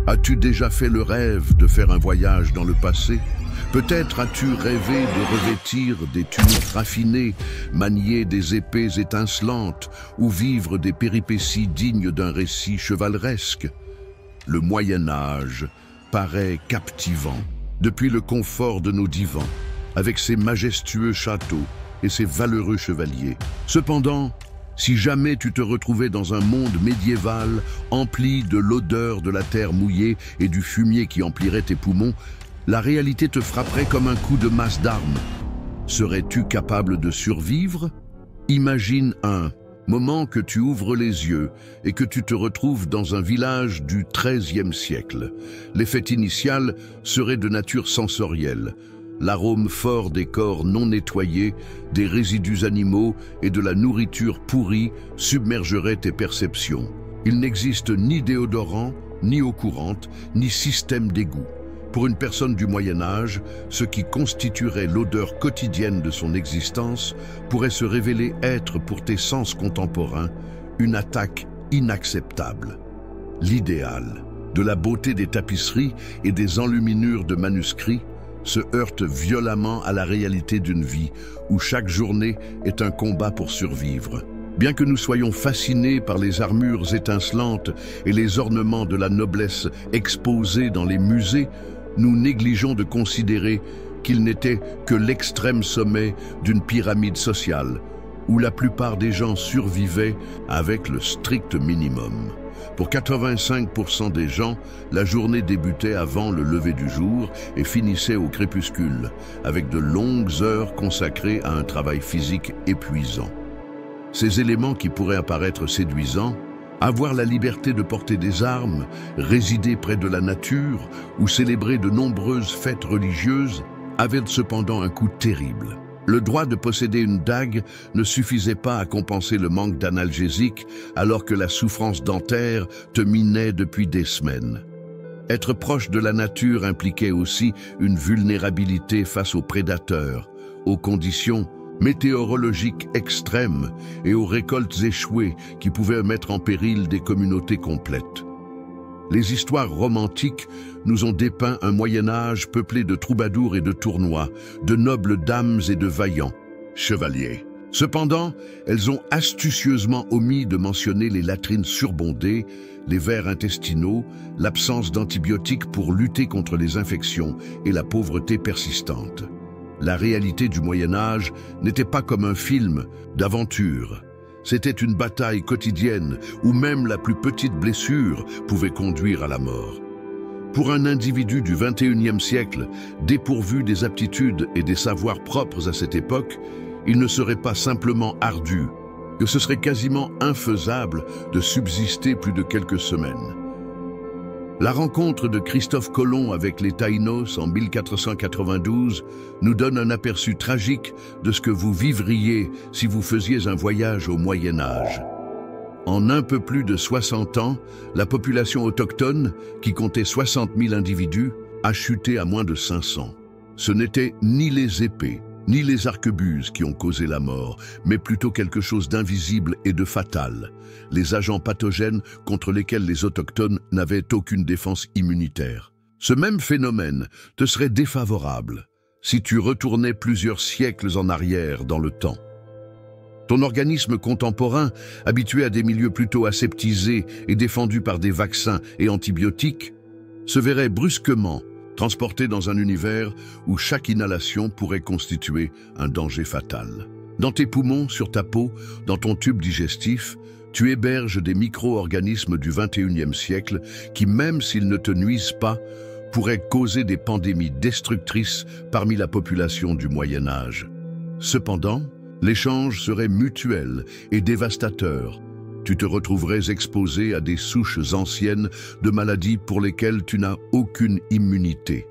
As-tu déjà fait le rêve de faire un voyage dans le passé? Peut-être as-tu rêvé de revêtir des tuniques raffinées, manier des épées étincelantes ou vivre des péripéties dignes d'un récit chevaleresque. Le Moyen-Âge paraît captivant depuis le confort de nos divans, avec ses majestueux châteaux et ses valeureux chevaliers. Cependant, si jamais tu te retrouvais dans un monde médiéval empli de l'odeur de la terre mouillée et du fumier qui emplirait tes poumons, la réalité te frapperait comme un coup de masse d'armes. Serais-tu capable de survivre? Imagine un moment que tu ouvres les yeux et que tu te retrouves dans un village du XIIIe siècle. L'effet initial serait de nature sensorielle. L'arôme fort des corps non nettoyés, des résidus animaux et de la nourriture pourrie submergerait tes perceptions. Il n'existe ni déodorant, ni eau courante, ni système d'égout. Pour une personne du Moyen-Âge, ce qui constituerait l'odeur quotidienne de son existence pourrait se révéler être pour tes sens contemporains une attaque inacceptable. L'idéal, de la beauté des tapisseries et des enluminures de manuscrits, se heurte violemment à la réalité d'une vie où chaque journée est un combat pour survivre. Bien que nous soyons fascinés par les armures étincelantes et les ornements de la noblesse exposés dans les musées, nous négligeons de considérer qu'ils n'étaient que l'extrême sommet d'une pyramide sociale, où la plupart des gens survivaient avec le strict minimum. Pour 85% des gens, la journée débutait avant le lever du jour et finissait au crépuscule, avec de longues heures consacrées à un travail physique épuisant. Ces éléments qui pourraient apparaître séduisants, avoir la liberté de porter des armes, résider près de la nature ou célébrer de nombreuses fêtes religieuses, avaient cependant un coût terrible. Le droit de posséder une dague ne suffisait pas à compenser le manque d'analgésiques alors que la souffrance dentaire te minait depuis des semaines. Être proche de la nature impliquait aussi une vulnérabilité face aux prédateurs, aux conditions météorologiques extrêmes et aux récoltes échouées qui pouvaient mettre en péril des communautés complètes. Les histoires romantiques nous ont dépeint un Moyen-Âge peuplé de troubadours et de tournois, de nobles dames et de vaillants chevaliers. Cependant, elles ont astucieusement omis de mentionner les latrines surbondées, les vers intestinaux, l'absence d'antibiotiques pour lutter contre les infections et la pauvreté persistante. La réalité du Moyen-Âge n'était pas comme un film d'aventure. C'était une bataille quotidienne où même la plus petite blessure pouvait conduire à la mort. Pour un individu du XXIe siècle, dépourvu des aptitudes et des savoirs propres à cette époque, il ne serait pas simplement ardu, que ce serait quasiment infaisable de subsister plus de quelques semaines. La rencontre de Christophe Colomb avec les Taïnos en 1492 nous donne un aperçu tragique de ce que vous vivriez si vous faisiez un voyage au Moyen-Âge. En un peu plus de 60 ans, la population autochtone, qui comptait 60 000 individus, a chuté à moins de 500. Ce n'étaient ni les épées, ni les arquebuses qui ont causé la mort, mais plutôt quelque chose d'invisible et de fatal, les agents pathogènes contre lesquels les autochtones n'avaient aucune défense immunitaire. Ce même phénomène te serait défavorable si tu retournais plusieurs siècles en arrière dans le temps. Ton organisme contemporain, habitué à des milieux plutôt aseptisés et défendus par des vaccins et antibiotiques, se verrait brusquement transporté dans un univers où chaque inhalation pourrait constituer un danger fatal. Dans tes poumons, sur ta peau, dans ton tube digestif, tu héberges des micro-organismes du XXIe siècle qui, même s'ils ne te nuisent pas, pourraient causer des pandémies destructrices parmi la population du Moyen-Âge. Cependant, l'échange serait mutuel et dévastateur. Tu te retrouverais exposé à des souches anciennes de maladies pour lesquelles tu n'as aucune immunité.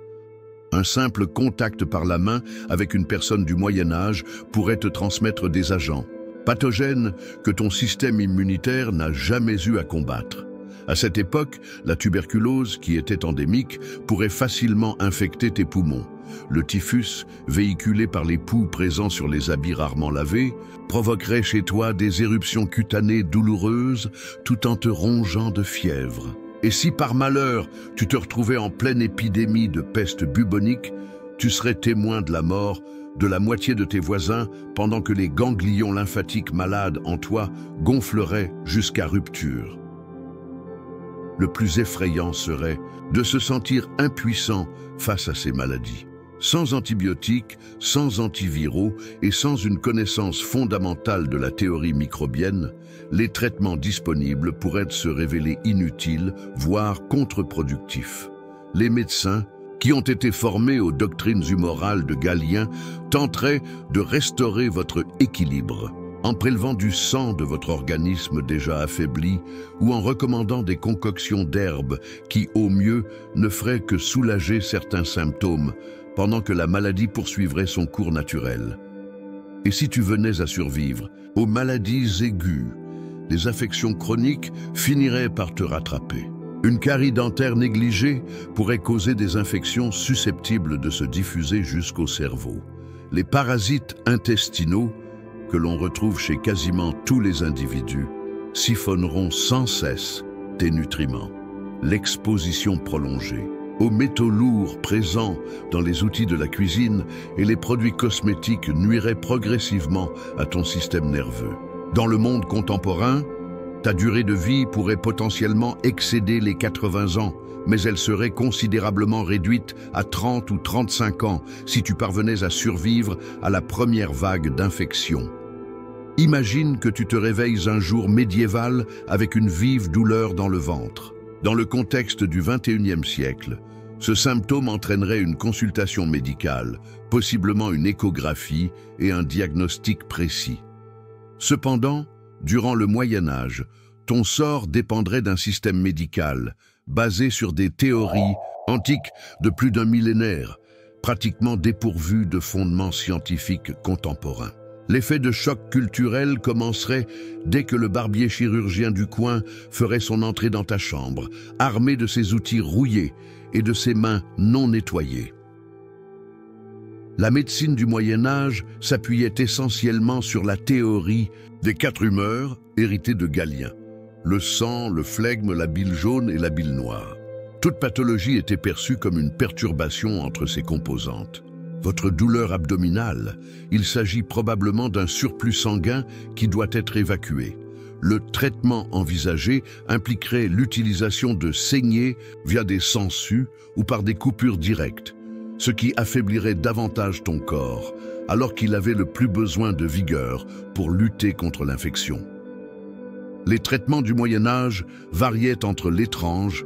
Un simple contact par la main avec une personne du Moyen-Âge pourrait te transmettre des agents pathogènes que ton système immunitaire n'a jamais eu à combattre. À cette époque, la tuberculose, qui était endémique, pourrait facilement infecter tes poumons. Le typhus, véhiculé par les poux présents sur les habits rarement lavés, provoquerait chez toi des éruptions cutanées douloureuses tout en te rongeant de fièvre. Et si par malheur tu te retrouvais en pleine épidémie de peste bubonique, tu serais témoin de la mort de la moitié de tes voisins pendant que les ganglions lymphatiques malades en toi gonfleraient jusqu'à rupture. Le plus effrayant serait de se sentir impuissant face à ces maladies. Sans antibiotiques, sans antiviraux et sans une connaissance fondamentale de la théorie microbienne, les traitements disponibles pourraient se révéler inutiles, voire contre-productifs. Les médecins, qui ont été formés aux doctrines humorales de Galien, tenteraient de restaurer votre équilibre en prélevant du sang de votre organisme déjà affaibli ou en recommandant des concoctions d'herbes qui, au mieux, ne feraient que soulager certains symptômes pendant que la maladie poursuivrait son cours naturel. Et si tu venais à survivre aux maladies aiguës, les affections chroniques finiraient par te rattraper. Une carie dentaire négligée pourrait causer des infections susceptibles de se diffuser jusqu'au cerveau. Les parasites intestinaux, que l'on retrouve chez quasiment tous les individus, siphonneront sans cesse tes nutriments. L'exposition prolongée aux métaux lourds présents dans les outils de la cuisine et les produits cosmétiques nuiraient progressivement à ton système nerveux. Dans le monde contemporain, ta durée de vie pourrait potentiellement excéder les 80 ans, mais elle serait considérablement réduite à 30 ou 35 ans si tu parvenais à survivre à la première vague d'infection. Imagine que tu te réveilles un jour médiéval avec une vive douleur dans le ventre. Dans le contexte du XXIe siècle, ce symptôme entraînerait une consultation médicale, possiblement une échographie et un diagnostic précis. Cependant, durant le Moyen Âge, ton sort dépendrait d'un système médical basé sur des théories antiques de plus d'un millénaire, pratiquement dépourvues de fondements scientifiques contemporains. L'effet de choc culturel commencerait dès que le barbier chirurgien du coin ferait son entrée dans ta chambre, armé de ses outils rouillés et de ses mains non nettoyées. La médecine du Moyen Âge s'appuyait essentiellement sur la théorie des 4 humeurs héritées de Galien: le sang, le flegme, la bile jaune et la bile noire. Toute pathologie était perçue comme une perturbation entre ces composantes. Votre douleur abdominale, il s'agit probablement d'un surplus sanguin qui doit être évacué. Le traitement envisagé impliquerait l'utilisation de saignées via des sangsues ou par des coupures directes, ce qui affaiblirait davantage ton corps, alors qu'il avait le plus besoin de vigueur pour lutter contre l'infection. Les traitements du Moyen Âge variaient entre l'étrange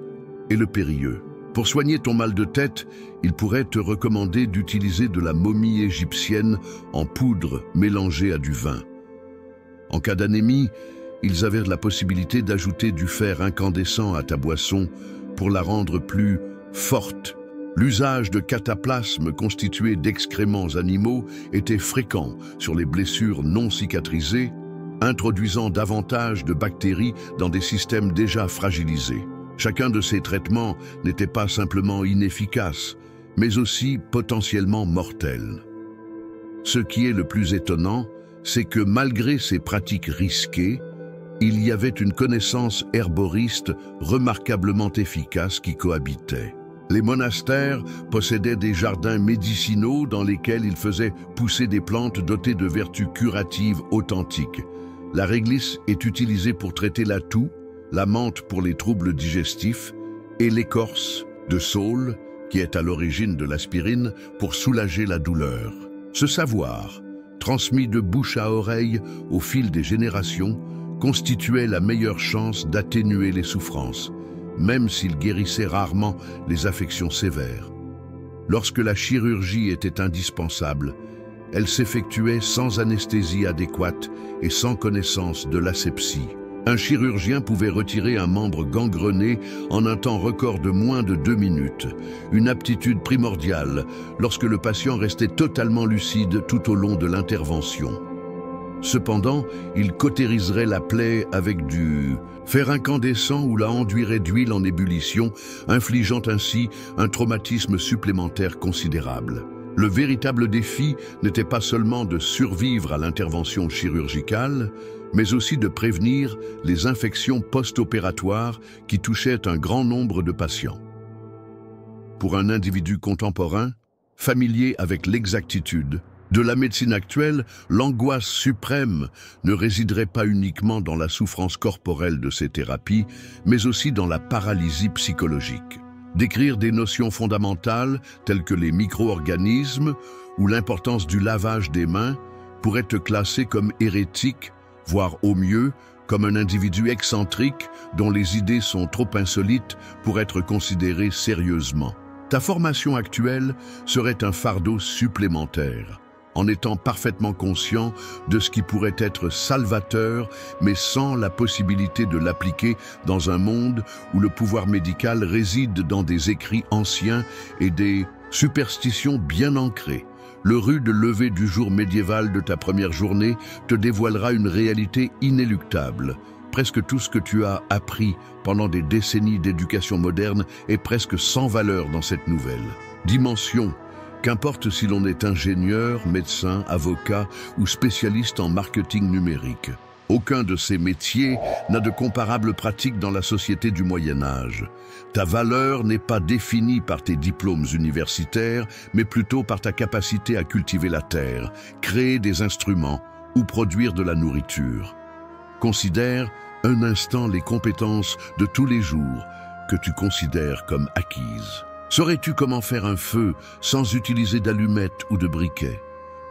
et le périlleux. Pour soigner ton mal de tête, il pourrait te recommander d'utiliser de la momie égyptienne en poudre mélangée à du vin. En cas d'anémie, ils avaient la possibilité d'ajouter du fer incandescent à ta boisson pour la rendre plus forte. L'usage de cataplasmes constitués d'excréments animaux était fréquent sur les blessures non cicatrisées, introduisant davantage de bactéries dans des systèmes déjà fragilisés. Chacun de ces traitements n'était pas simplement inefficace, mais aussi potentiellement mortel. Ce qui est le plus étonnant, c'est que malgré ces pratiques risquées, il y avait une connaissance herboriste remarquablement efficace qui cohabitait. Les monastères possédaient des jardins médicinaux dans lesquels ils faisaient pousser des plantes dotées de vertus curatives authentiques. La réglisse est utilisée pour traiter la toux, la menthe pour les troubles digestifs et l'écorce de saule, qui est à l'origine de l'aspirine, pour soulager la douleur. Ce savoir, transmis de bouche à oreille au fil des générations, constituait la meilleure chance d'atténuer les souffrances, même s'il guérissait rarement les affections sévères. Lorsque la chirurgie était indispensable, elle s'effectuait sans anesthésie adéquate et sans connaissance de l'asepsie. Un chirurgien pouvait retirer un membre gangrené en un temps record de moins de 2 minutes, une aptitude primordiale lorsque le patient restait totalement lucide tout au long de l'intervention. Cependant, il cautériserait la plaie avec du fer incandescent ou la enduirait d'huile en ébullition, infligeant ainsi un traumatisme supplémentaire considérable. Le véritable défi n'était pas seulement de survivre à l'intervention chirurgicale, mais aussi de prévenir les infections post-opératoires qui touchaient un grand nombre de patients. Pour un individu contemporain, familier avec l'exactitude de la médecine actuelle, l'angoisse suprême ne résiderait pas uniquement dans la souffrance corporelle de ces thérapies, mais aussi dans la paralysie psychologique. Décrire des notions fondamentales telles que les micro-organismes ou l'importance du lavage des mains pourrait te classer comme hérétique, voire au mieux comme un individu excentrique dont les idées sont trop insolites pour être considérées sérieusement. Ta formation actuelle serait un fardeau supplémentaire, en étant parfaitement conscient de ce qui pourrait être salvateur, mais sans la possibilité de l'appliquer dans un monde où le pouvoir médical réside dans des écrits anciens et des superstitions bien ancrées. Le rude lever du jour médiéval de ta première journée te dévoilera une réalité inéluctable. Presque tout ce que tu as appris pendant des décennies d'éducation moderne est presque sans valeur dans cette nouvelle dimension. Qu'importe si l'on est ingénieur, médecin, avocat ou spécialiste en marketing numérique. Aucun de ces métiers n'a de comparables pratiques dans la société du Moyen-Âge. Ta valeur n'est pas définie par tes diplômes universitaires, mais plutôt par ta capacité à cultiver la terre, créer des instruments ou produire de la nourriture. Considère un instant les compétences de tous les jours que tu considères comme acquises. Saurais-tu comment faire un feu sans utiliser d'allumettes ou de briquets?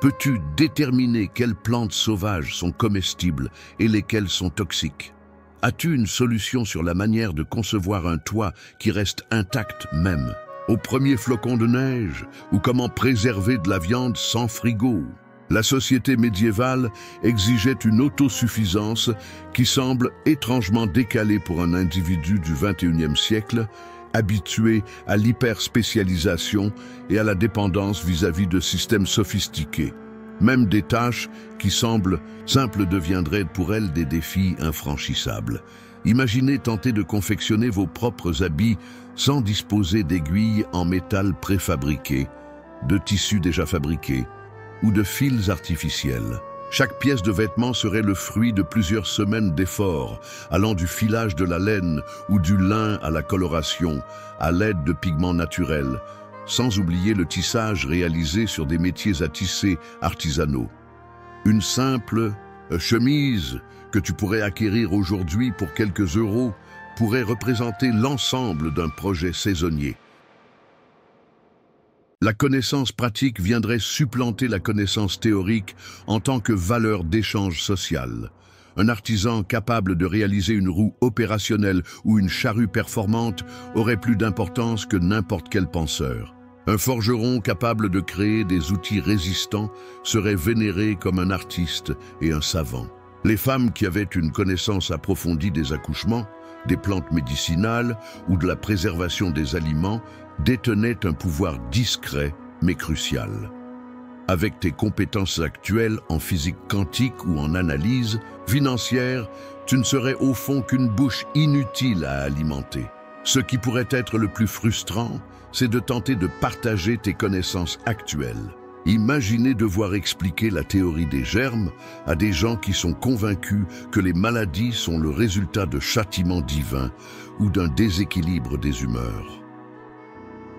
Peux-tu déterminer quelles plantes sauvages sont comestibles et lesquelles sont toxiques? As-tu une solution sur la manière de concevoir un toit qui reste intact même au premier flocon de neige, ou comment préserver de la viande sans frigo? La société médiévale exigeait une autosuffisance qui semble étrangement décalée pour un individu du XXIe siècle, habitué à l'hyperspécialisation et à la dépendance vis-à-vis de systèmes sophistiqués. Même des tâches qui semblent simples deviendraient pour elles des défis infranchissables. Imaginez tenter de confectionner vos propres habits sans disposer d'aiguilles en métal préfabriquées, de tissus déjà fabriqués ou de fils artificiels. Chaque pièce de vêtement serait le fruit de plusieurs semaines d'efforts, allant du filage de la laine ou du lin à la coloration, à l'aide de pigments naturels, sans oublier le tissage réalisé sur des métiers à tisser artisanaux. Une simple chemise que tu pourrais acquérir aujourd'hui pour quelques euros pourrait représenter l'ensemble d'un projet saisonnier. La connaissance pratique viendrait supplanter la connaissance théorique en tant que valeur d'échange social. Un artisan capable de réaliser une roue opérationnelle ou une charrue performante aurait plus d'importance que n'importe quel penseur. Un forgeron capable de créer des outils résistants serait vénéré comme un artiste et un savant. Les femmes qui avaient une connaissance approfondie des accouchements, des plantes médicinales ou de la préservation des aliments détenaient un pouvoir discret mais crucial. Avec tes compétences actuelles en physique quantique ou en analyse financière, tu ne serais au fond qu'une bouche inutile à alimenter. Ce qui pourrait être le plus frustrant, c'est de tenter de partager tes connaissances actuelles. Imaginez devoir expliquer la théorie des germes à des gens qui sont convaincus que les maladies sont le résultat de châtiments divins ou d'un déséquilibre des humeurs.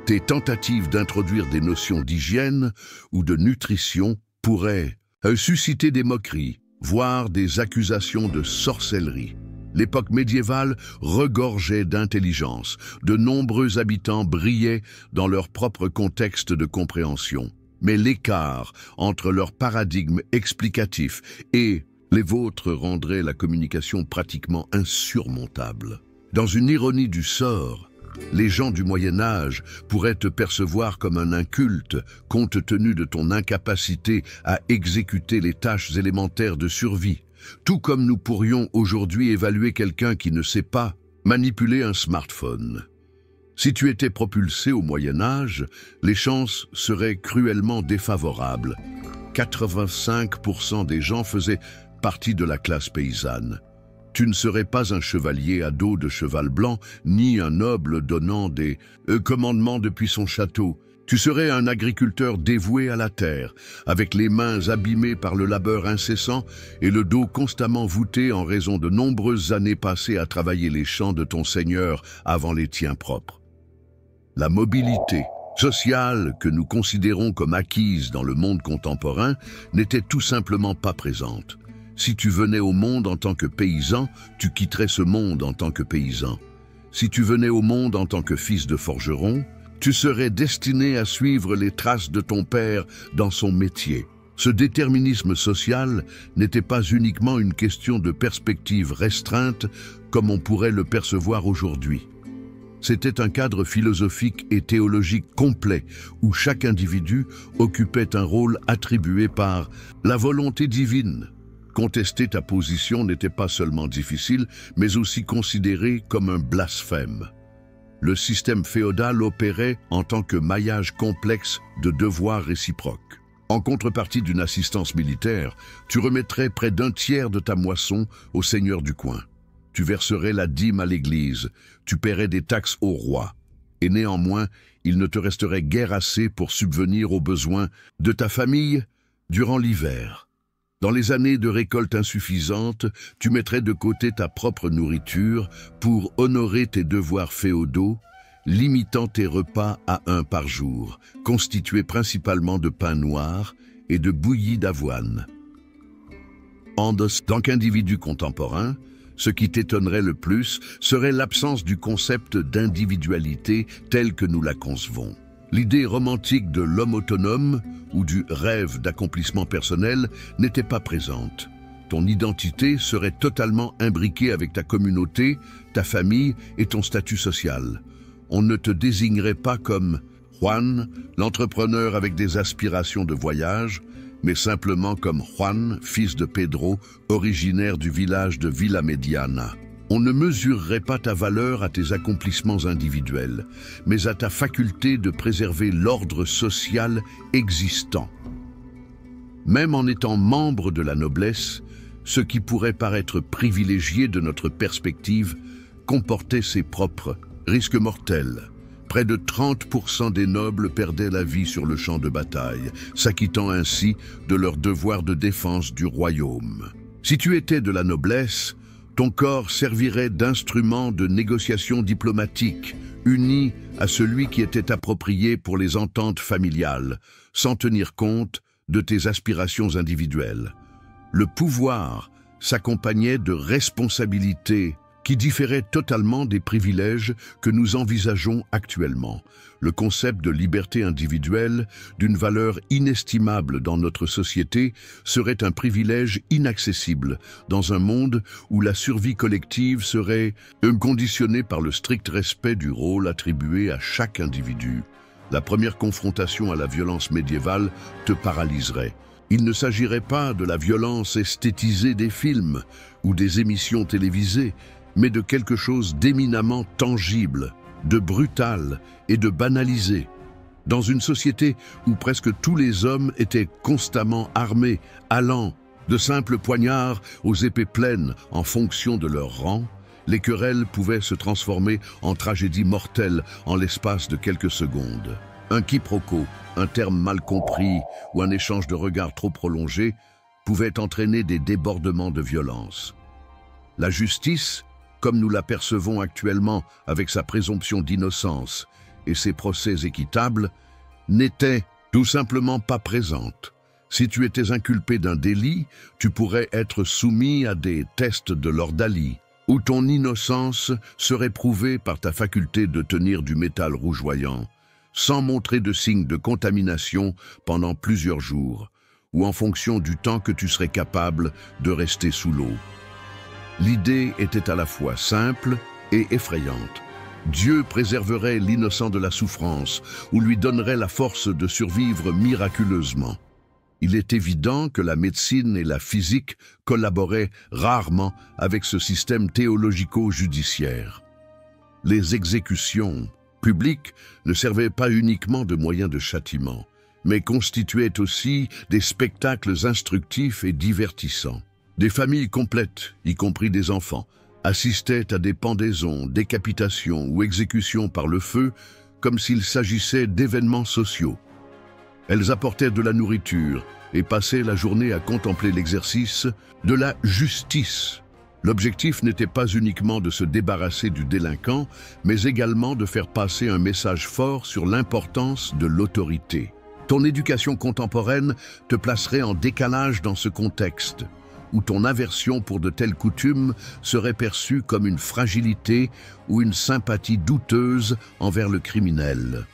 Tes tentatives d'introduire des notions d'hygiène ou de nutrition pourraient susciter des moqueries, voire des accusations de sorcellerie. L'époque médiévale regorgeait d'intelligence. De nombreux habitants brillaient dans leur propre contexte de compréhension. Mais l'écart entre leur paradigme explicatif et les vôtres rendrait la communication pratiquement insurmontable. Dans une ironie du sort, les gens du Moyen-Âge pourraient te percevoir comme un inculte, compte tenu de ton incapacité à exécuter les tâches élémentaires de survie. Tout comme nous pourrions aujourd'hui évaluer quelqu'un qui ne sait pas manipuler un smartphone. Si tu étais propulsé au Moyen-Âge, les chances seraient cruellement défavorables. 85% des gens faisaient partie de la classe paysanne. Tu ne serais pas un chevalier à dos de cheval blanc, ni un noble donnant des commandements depuis son château. Tu serais un agriculteur dévoué à la terre, avec les mains abîmées par le labeur incessant et le dos constamment voûté en raison de nombreuses années passées à travailler les champs de ton Seigneur avant les tiens propres. La mobilité sociale que nous considérons comme acquise dans le monde contemporain n'était tout simplement pas présente. Si tu venais au monde en tant que paysan, tu quitterais ce monde en tant que paysan. Si tu venais au monde en tant que fils de forgeron, tu serais destiné à suivre les traces de ton père dans son métier. Ce déterminisme social n'était pas uniquement une question de perspective restreinte comme on pourrait le percevoir aujourd'hui. C'était un cadre philosophique et théologique complet où chaque individu occupait un rôle attribué par la volonté divine. Contester ta position n'était pas seulement difficile, mais aussi considéré comme un blasphème. Le système féodal opérait en tant que maillage complexe de devoirs réciproques. En contrepartie d'une assistance militaire, tu remettrais près d'un tiers de ta moisson au seigneur du coin. Tu verserais la dîme à l'église, tu paierais des taxes au roi. Et néanmoins, il ne te resterait guère assez pour subvenir aux besoins de ta famille durant l'hiver. Dans les années de récolte insuffisante, tu mettrais de côté ta propre nourriture pour honorer tes devoirs féodaux, limitant tes repas à un par jour, constitués principalement de pain noir et de bouillie d'avoine. En tant qu'individu contemporain, ce qui t'étonnerait le plus serait l'absence du concept d'individualité tel que nous la concevons. L'idée romantique de l'homme autonome ou du rêve d'accomplissement personnel n'était pas présente. Ton identité serait totalement imbriquée avec ta communauté, ta famille et ton statut social. On ne te désignerait pas comme Juan, l'entrepreneur avec des aspirations de voyage, mais simplement comme Juan, fils de Pedro, originaire du village de Villa Mediana. On ne mesurerait pas ta valeur à tes accomplissements individuels, mais à ta faculté de préserver l'ordre social existant. Même en étant membre de la noblesse, ce qui pourrait paraître privilégié de notre perspective comportait ses propres risques mortels. Près de 30% des nobles perdaient la vie sur le champ de bataille, s'acquittant ainsi de leur devoir de défense du royaume. Si tu étais de la noblesse, ton corps servirait d'instrument de négociation diplomatique, uni à celui qui était approprié pour les ententes familiales, sans tenir compte de tes aspirations individuelles. Le pouvoir s'accompagnait de responsabilités qui différaient totalement des privilèges que nous envisageons actuellement. Le concept de liberté individuelle, d'une valeur inestimable dans notre société, serait un privilège inaccessible dans un monde où la survie collective serait conditionnée par le strict respect du rôle attribué à chaque individu. La première confrontation à la violence médiévale te paralyserait. Il ne s'agirait pas de la violence esthétisée des films ou des émissions télévisées, mais de quelque chose d'éminemment tangible, de brutal et de banalisé. Dans une société où presque tous les hommes étaient constamment armés, allant de simples poignards aux épées pleines en fonction de leur rang, les querelles pouvaient se transformer en tragédies mortelles en l'espace de quelques secondes. Un quiproquo, un terme mal compris ou un échange de regards trop prolongé pouvait entraîner des débordements de violence. La justice, comme nous l'apercevons actuellement avec sa présomption d'innocence et ses procès équitables, n'était tout simplement pas présente. Si tu étais inculpé d'un délit, tu pourrais être soumis à des tests de l'ordalie, où ton innocence serait prouvée par ta faculté de tenir du métal rougeoyant, sans montrer de signes de contamination pendant plusieurs jours, ou en fonction du temps que tu serais capable de rester sous l'eau. L'idée était à la fois simple et effrayante. Dieu préserverait l'innocent de la souffrance ou lui donnerait la force de survivre miraculeusement. Il est évident que la médecine et la physique collaboraient rarement avec ce système théologico-judiciaire. Les exécutions publiques ne servaient pas uniquement de moyens de châtiment, mais constituaient aussi des spectacles instructifs et divertissants. Des familles complètes, y compris des enfants, assistaient à des pendaisons, décapitations ou exécutions par le feu comme s'il s'agissait d'événements sociaux. Elles apportaient de la nourriture et passaient la journée à contempler l'exercice de la justice. L'objectif n'était pas uniquement de se débarrasser du délinquant, mais également de faire passer un message fort sur l'importance de l'autorité. Ton éducation contemporaine te placerait en décalage dans ce contexte, où ton aversion pour de telles coutumes serait perçue comme une fragilité ou une sympathie douteuse envers le criminel.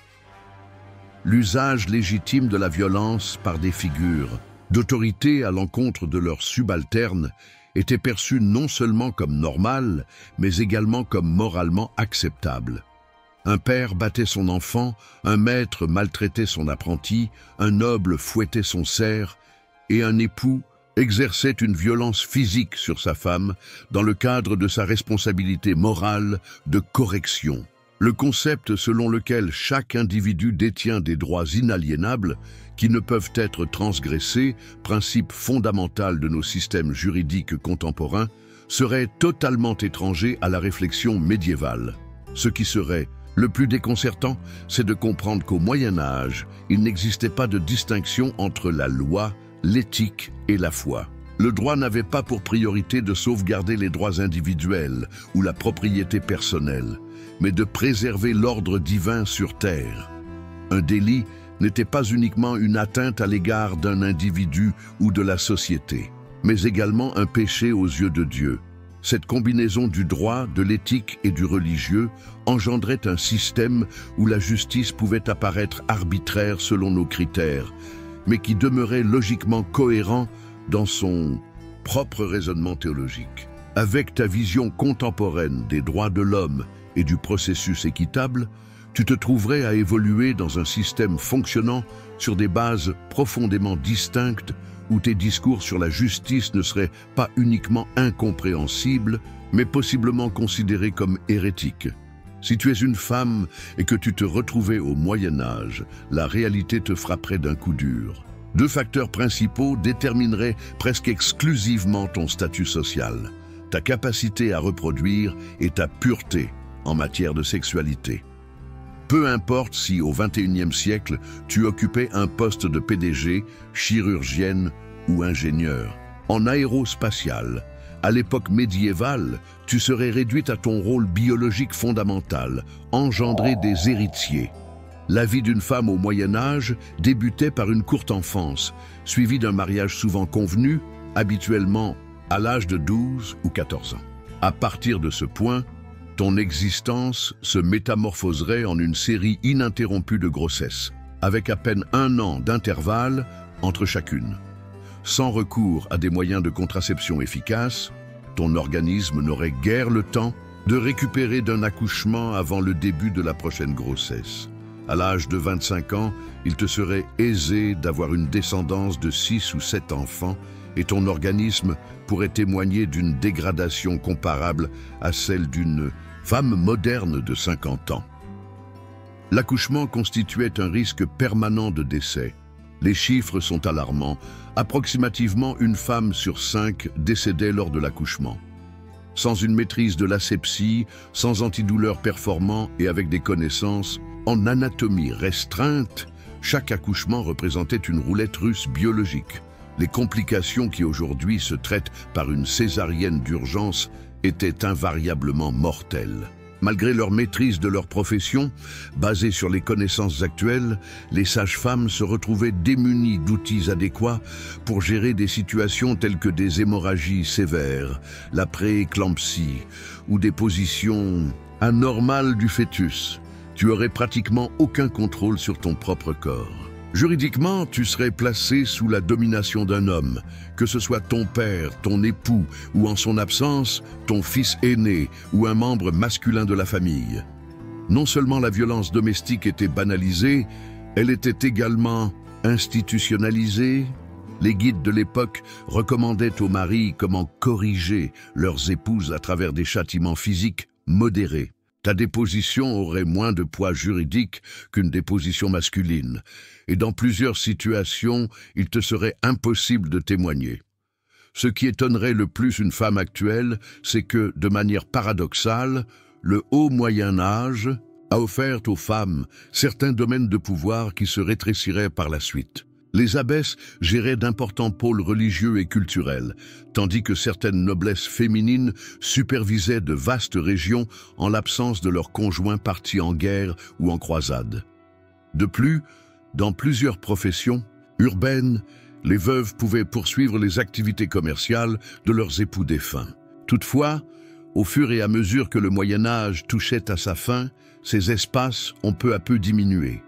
L'usage légitime de la violence par des figures d'autorité à l'encontre de leurs subalternes était perçu non seulement comme normal, mais également comme moralement acceptable. Un père battait son enfant, un maître maltraitait son apprenti, un noble fouettait son serf, et un époux exerçait une violence physique sur sa femme dans le cadre de sa responsabilité morale de correction. Le concept selon lequel chaque individu détient des droits inaliénables qui ne peuvent être transgressés, principe fondamental de nos systèmes juridiques contemporains, serait totalement étranger à la réflexion médiévale. Ce qui serait le plus déconcertant, c'est de comprendre qu'au Moyen Âge, il n'existait pas de distinction entre la loi, l'éthique et la foi. Le droit n'avait pas pour priorité de sauvegarder les droits individuels ou la propriété personnelle, mais de préserver l'ordre divin sur terre. Un délit n'était pas uniquement une atteinte à l'égard d'un individu ou de la société, mais également un péché aux yeux de Dieu. Cette combinaison du droit, de l'éthique et du religieux engendrait un système où la justice pouvait apparaître arbitraire selon nos critères, mais qui demeurait logiquement cohérent dans son propre raisonnement théologique. Avec ta vision contemporaine des droits de l'homme et du processus équitable, tu te trouverais à évoluer dans un système fonctionnant sur des bases profondément distinctes où tes discours sur la justice ne seraient pas uniquement incompréhensibles, mais possiblement considérés comme hérétiques. Si tu es une femme et que tu te retrouvais au Moyen Âge, la réalité te frapperait d'un coup dur. Deux facteurs principaux détermineraient presque exclusivement ton statut social, ta capacité à reproduire et ta pureté en matière de sexualité. Peu importe si, au XXIe siècle, tu occupais un poste de PDG, chirurgienne ou ingénieur. En aérospatial, à l'époque médiévale, tu serais réduite à ton rôle biologique fondamental, engendrer des héritiers. La vie d'une femme au Moyen Âge débutait par une courte enfance, suivie d'un mariage souvent convenu, habituellement à l'âge de 12 ou 14 ans. À partir de ce point, ton existence se métamorphoserait en une série ininterrompue de grossesses, avec à peine 1 an d'intervalle entre chacune. Sans recours à des moyens de contraception efficaces, ton organisme n'aurait guère le temps de récupérer d'un accouchement avant le début de la prochaine grossesse. À l'âge de 25 ans, il te serait aisé d'avoir une descendance de 6 ou 7 enfants et ton organisme pourrait témoigner d'une dégradation comparable à celle d'une femme moderne de 50 ans. L'accouchement constituait un risque permanent de décès. Les chiffres sont alarmants. Approximativement 1 femme sur 5 décédait lors de l'accouchement. Sans une maîtrise de l'asepsie, sans antidouleur performant et avec des connaissances en anatomie restreinte, chaque accouchement représentait une roulette russe biologique. Les complications qui aujourd'hui se traitent par une césarienne d'urgence étaient invariablement mortelles. Malgré leur maîtrise de leur profession, basée sur les connaissances actuelles, les sages-femmes se retrouvaient démunies d'outils adéquats pour gérer des situations telles que des hémorragies sévères, la prééclampsie ou des positions anormales du fœtus. Tu aurais pratiquement aucun contrôle sur ton propre corps. Juridiquement, tu serais placé sous la domination d'un homme, que ce soit ton père, ton époux, ou en son absence, ton fils aîné ou un membre masculin de la famille. Non seulement la violence domestique était banalisée, elle était également institutionnalisée. Les guides de l'époque recommandaient aux maris comment corriger leurs épouses à travers des châtiments physiques modérés. Ta déposition aurait moins de poids juridique qu'une déposition masculine, et dans plusieurs situations, il te serait impossible de témoigner. Ce qui étonnerait le plus une femme actuelle, c'est que, de manière paradoxale, le haut Moyen Âge a offert aux femmes certains domaines de pouvoir qui se rétréciraient par la suite. Les abbesses géraient d'importants pôles religieux et culturels, tandis que certaines noblesses féminines supervisaient de vastes régions en l'absence de leurs conjoints partis en guerre ou en croisade. De plus, dans plusieurs professions urbaines, les veuves pouvaient poursuivre les activités commerciales de leurs époux défunts. Toutefois, au fur et à mesure que le Moyen-Âge touchait à sa fin, ces espaces ont peu à peu diminué.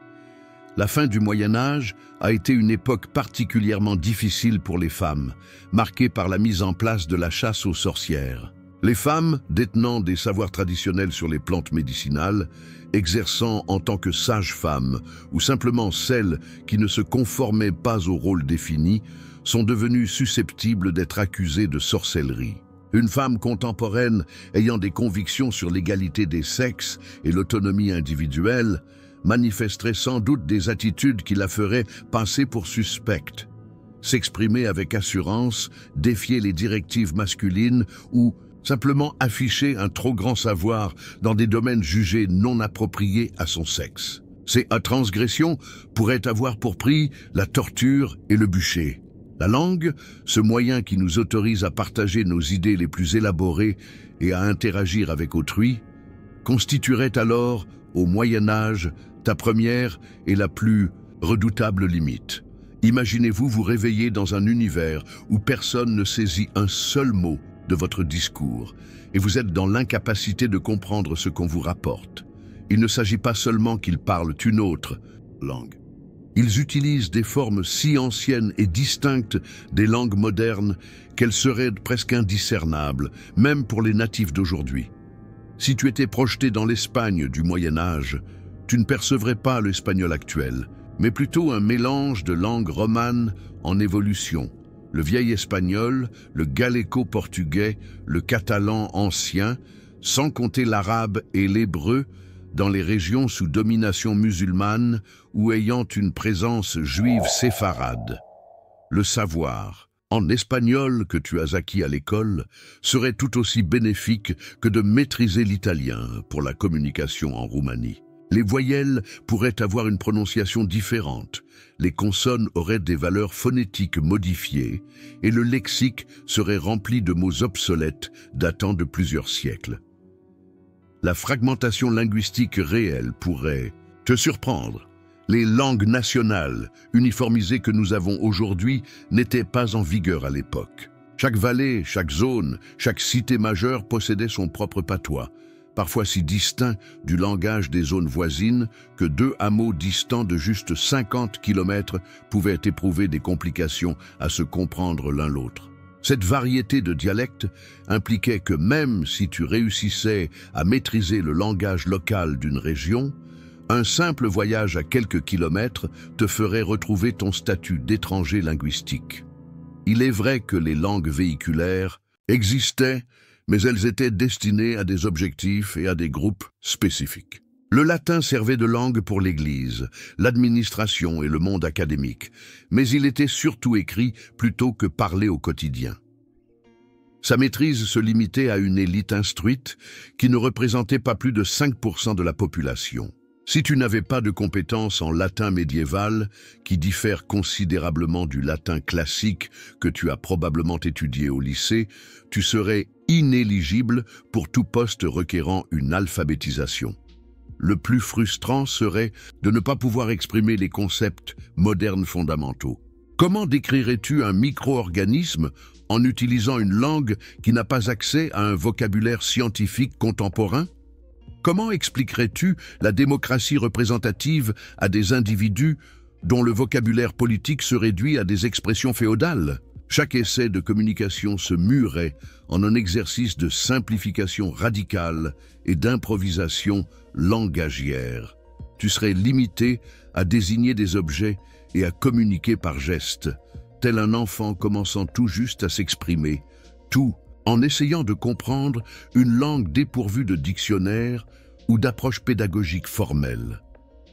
La fin du Moyen-Âge a été une époque particulièrement difficile pour les femmes, marquée par la mise en place de la chasse aux sorcières. Les femmes, détenant des savoirs traditionnels sur les plantes médicinales, exerçant en tant que sages-femmes ou simplement celles qui ne se conformaient pas au rôle défini, sont devenues susceptibles d'être accusées de sorcellerie. Une femme contemporaine ayant des convictions sur l'égalité des sexes et l'autonomie individuelle manifesterait sans doute des attitudes qui la feraient passer pour suspecte. S'exprimer avec assurance, défier les directives masculines ou simplement afficher un trop grand savoir dans des domaines jugés non appropriés à son sexe. Ces transgressions pourraient avoir pour prix la torture et le bûcher. La langue, ce moyen qui nous autorise à partager nos idées les plus élaborées et à interagir avec autrui, constituerait alors, au Moyen-Âge, ta première et la plus redoutable limite. Imaginez-vous vous réveiller dans un univers où personne ne saisit un seul mot de votre discours et vous êtes dans l'incapacité de comprendre ce qu'on vous rapporte. Il ne s'agit pas seulement qu'ils parlent une autre langue. Ils utilisent des formes si anciennes et distinctes des langues modernes qu'elles seraient presque indiscernables, même pour les natifs d'aujourd'hui. Si tu étais projeté dans l'Espagne du Moyen-Âge, tu ne percevrais pas l'espagnol actuel, mais plutôt un mélange de langues romanes en évolution. Le vieil espagnol, le galéco-portugais, le catalan ancien, sans compter l'arabe et l'hébreu, dans les régions sous domination musulmane ou ayant une présence juive séfarade. Le savoir, en espagnol que tu as acquis à l'école, serait tout aussi bénéfique que de maîtriser l'italien pour la communication en Roumanie. Les voyelles pourraient avoir une prononciation différente, les consonnes auraient des valeurs phonétiques modifiées et le lexique serait rempli de mots obsolètes datant de plusieurs siècles. La fragmentation linguistique réelle pourrait te surprendre. Les langues nationales, uniformisées que nous avons aujourd'hui, n'étaient pas en vigueur à l'époque. Chaque vallée, chaque zone, chaque cité majeure possédait son propre patois, parfois si distinct du langage des zones voisines que deux hameaux distants de juste 50 km pouvaient éprouver des complications à se comprendre l'un l'autre. Cette variété de dialectes impliquait que même si tu réussissais à maîtriser le langage local d'une région, un simple voyage à quelques kilomètres te ferait retrouver ton statut d'étranger linguistique. Il est vrai que les langues véhiculaires existaient, mais elles étaient destinées à des objectifs et à des groupes spécifiques. Le latin servait de langue pour l'Église, l'administration et le monde académique, mais il était surtout écrit plutôt que parlé au quotidien. Sa maîtrise se limitait à une élite instruite qui ne représentait pas plus de 5% de la population. Si tu n'avais pas de compétences en latin médiéval, qui diffère considérablement du latin classique que tu as probablement étudié au lycée, tu serais inéligible pour tout poste requérant une alphabétisation. Le plus frustrant serait de ne pas pouvoir exprimer les concepts modernes fondamentaux. Comment décrirais-tu un micro-organisme en utilisant une langue qui n'a pas accès à un vocabulaire scientifique contemporain? Comment expliquerais-tu la démocratie représentative à des individus dont le vocabulaire politique se réduit à des expressions féodales? Chaque essai de communication se murait en un exercice de simplification radicale et d'improvisation langagière. Tu serais limité à désigner des objets et à communiquer par gestes, tel un enfant commençant tout juste à s'exprimer, tout en essayant de comprendre une langue dépourvue de dictionnaire ou d'approche pédagogique formelle.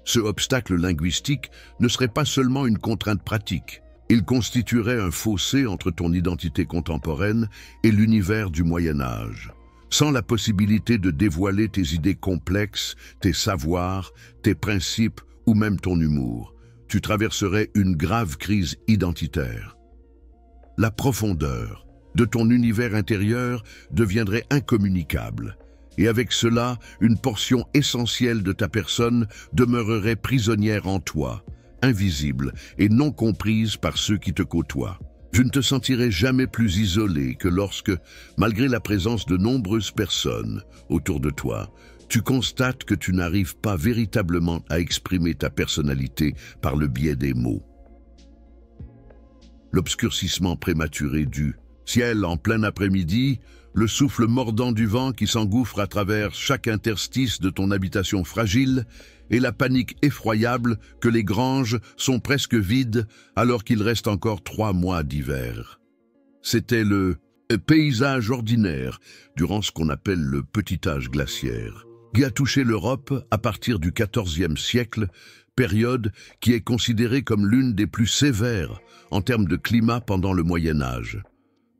Ce obstacle linguistique ne serait pas seulement une contrainte pratique, il constituerait un fossé entre ton identité contemporaine et l'univers du Moyen Âge. sans la possibilité de dévoiler tes idées complexes, tes savoirs, tes principes ou même ton humour. Tu traverserais une grave crise identitaire. La profondeur de ton univers intérieur deviendrait incommunicable, et avec cela, une portion essentielle de ta personne demeurerait prisonnière en toi, invisible et non comprise par ceux qui te côtoient. Tu ne te sentirais jamais plus isolé que lorsque, malgré la présence de nombreuses personnes autour de toi, tu constates que tu n'arrives pas véritablement à exprimer ta personnalité par le biais des mots. L'obscurcissement prématuré du ciel en plein après-midi, le souffle mordant du vent qui s'engouffre à travers chaque interstice de ton habitation fragile, et la panique effroyable que les granges sont presque vides alors qu'il reste encore 3 mois d'hiver. C'était le paysage ordinaire durant ce qu'on appelle le petit âge glaciaire, qui a touché l'Europe à partir du XIVe siècle, période qui est considérée comme l'une des plus sévères en termes de climat pendant le Moyen Âge.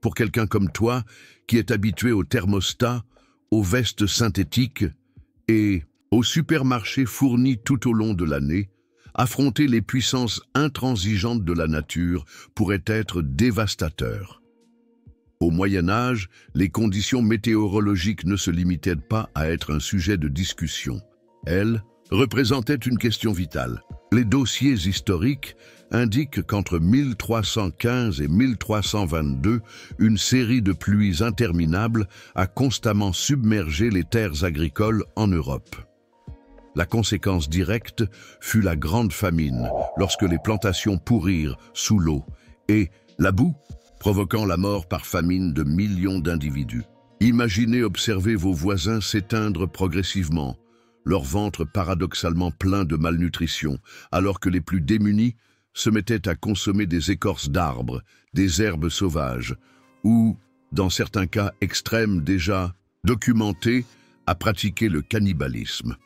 Pour quelqu'un comme toi, qui est habitué au thermostat, aux vestes synthétiques et aux supermarchés fournis tout au long de l'année, affronter les puissances intransigeantes de la nature pourrait être dévastateur. Au Moyen Âge, les conditions météorologiques ne se limitaient pas à être un sujet de discussion. Elles représentaient une question vitale. Les dossiers historiques indiquent qu'entre 1315 et 1322, une série de pluies interminables a constamment submergé les terres agricoles en Europe. La conséquence directe fut la grande famine, lorsque les plantations pourrirent sous l'eau, et la boue, provoquant la mort par famine de millions d'individus. Imaginez observer vos voisins s'éteindre progressivement, leur ventre paradoxalement plein de malnutrition, alors que les plus démunis se mettaient à consommer des écorces d'arbres, des herbes sauvages, ou, dans certains cas extrêmes déjà documentés, à pratiquer le cannibalisme.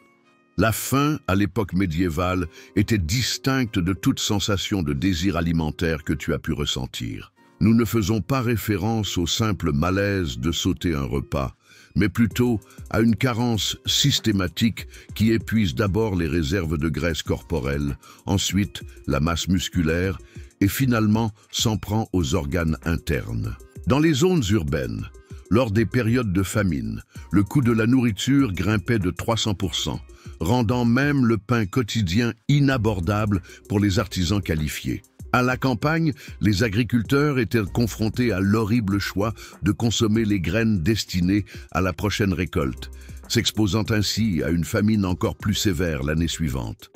La faim, à l'époque médiévale, était distincte de toute sensation de désir alimentaire que tu as pu ressentir. Nous ne faisons pas référence au simple malaise de sauter un repas, mais plutôt à une carence systématique qui épuise d'abord les réserves de graisse corporelle, ensuite la masse musculaire et finalement s'en prend aux organes internes. Dans les zones urbaines, lors des périodes de famine, le coût de la nourriture grimpait de 300%, rendant même le pain quotidien inabordable pour les artisans qualifiés. À la campagne, les agriculteurs étaient confrontés à l'horrible choix de consommer les graines destinées à la prochaine récolte, s'exposant ainsi à une famine encore plus sévère l'année suivante.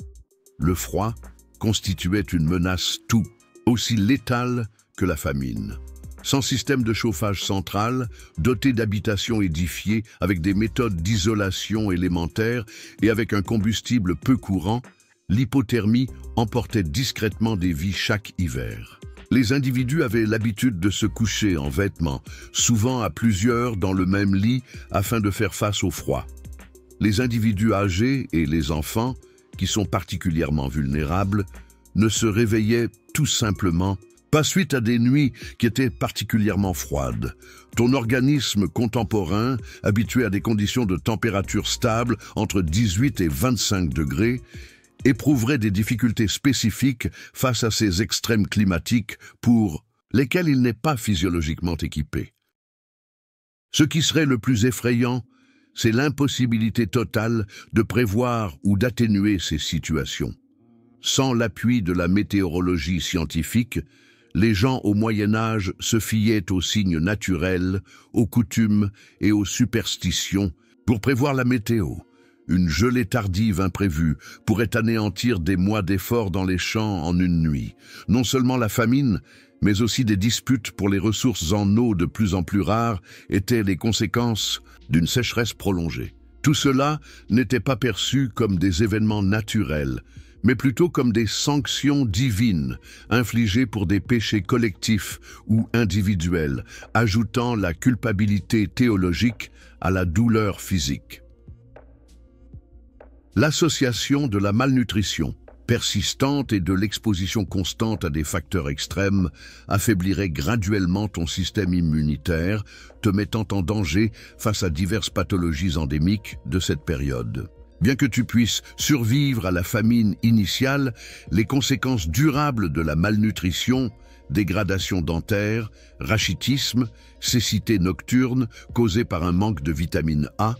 Le froid constituait une menace tout aussi létale que la famine. Sans système de chauffage central, doté d'habitations édifiées avec des méthodes d'isolation élémentaires et avec un combustible peu courant, l'hypothermie emportait discrètement des vies chaque hiver. Les individus avaient l'habitude de se coucher en vêtements, souvent à plusieurs dans le même lit afin de faire face au froid. Les individus âgés et les enfants, qui sont particulièrement vulnérables, ne se réveillaient tout simplement pas suite à des nuits qui étaient particulièrement froides. Ton organisme contemporain, habitué à des conditions de température stable entre 18 et 25 degrés, éprouverait des difficultés spécifiques face à ces extrêmes climatiques pour lesquels il n'est pas physiologiquement équipé. Ce qui serait le plus effrayant, c'est l'impossibilité totale de prévoir ou d'atténuer ces situations. Sans l'appui de la météorologie scientifique, les gens au Moyen Âge se fiaient aux signes naturels, aux coutumes et aux superstitions pour prévoir la météo. Une gelée tardive imprévue pourrait anéantir des mois d'efforts dans les champs en une nuit. Non seulement la famine, mais aussi des disputes pour les ressources en eau de plus en plus rares étaient les conséquences d'une sécheresse prolongée. Tout cela n'était pas perçu comme des événements naturels, mais plutôt comme des sanctions divines infligées pour des péchés collectifs ou individuels, ajoutant la culpabilité théologique à la douleur physique. L'association de la malnutrition persistante et de l'exposition constante à des facteurs extrêmes affaiblirait graduellement ton système immunitaire, te mettant en danger face à diverses pathologies endémiques de cette période. Bien que tu puisses survivre à la famine initiale, les conséquences durables de la malnutrition, dégradation dentaire, rachitisme, cécité nocturne causée par un manque de vitamine A,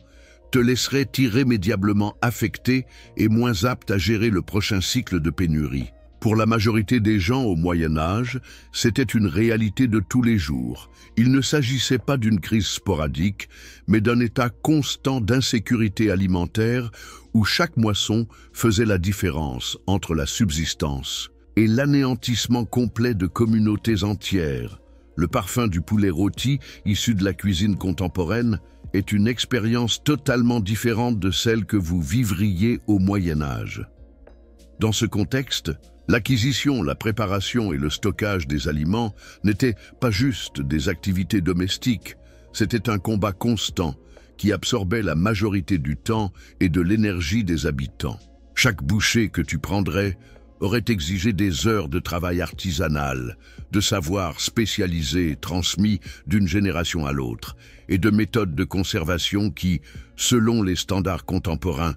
te laisserait irrémédiablement affecté et moins apte à gérer le prochain cycle de pénurie. Pour la majorité des gens au Moyen Âge, c'était une réalité de tous les jours. Il ne s'agissait pas d'une crise sporadique, mais d'un état constant d'insécurité alimentaire où chaque moisson faisait la différence entre la subsistance et l'anéantissement complet de communautés entières. Le parfum du poulet rôti, issu de la cuisine contemporaine, est une expérience totalement différente de celle que vous vivriez au Moyen Âge. Dans ce contexte, l'acquisition, la préparation et le stockage des aliments n'étaient pas juste des activités domestiques, c'était un combat constant qui absorbait la majorité du temps et de l'énergie des habitants. Chaque bouchée que tu prendrais aurait exigé des heures de travail artisanal, de savoir spécialisé transmis d'une génération à l'autre, et de méthodes de conservation qui, selon les standards contemporains,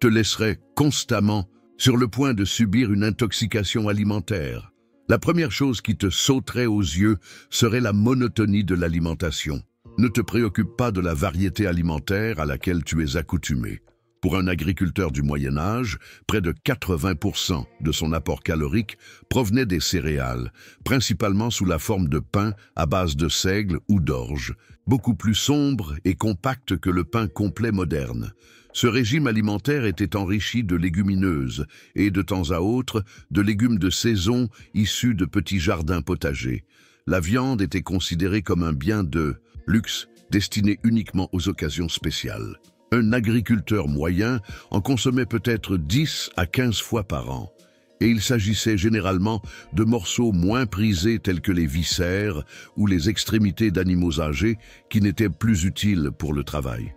te laisseraient constamment sur le point de subir une intoxication alimentaire. La première chose qui te sauterait aux yeux serait la monotonie de l'alimentation. Ne te préoccupe pas de la variété alimentaire à laquelle tu es accoutumé. Pour un agriculteur du Moyen Âge, près de 80% de son apport calorique provenait des céréales, principalement sous la forme de pain à base de seigle ou d'orge, beaucoup plus sombre et compact que le pain complet moderne. Ce régime alimentaire était enrichi de légumineuses et, de temps à autre, de légumes de saison issus de petits jardins potagers. La viande était considérée comme un bien de luxe destiné uniquement aux occasions spéciales. Un agriculteur moyen en consommait peut-être 10 à 15 fois par an, et il s'agissait généralement de morceaux moins prisés tels que les viscères ou les extrémités d'animaux âgés qui n'étaient plus utiles pour le travail.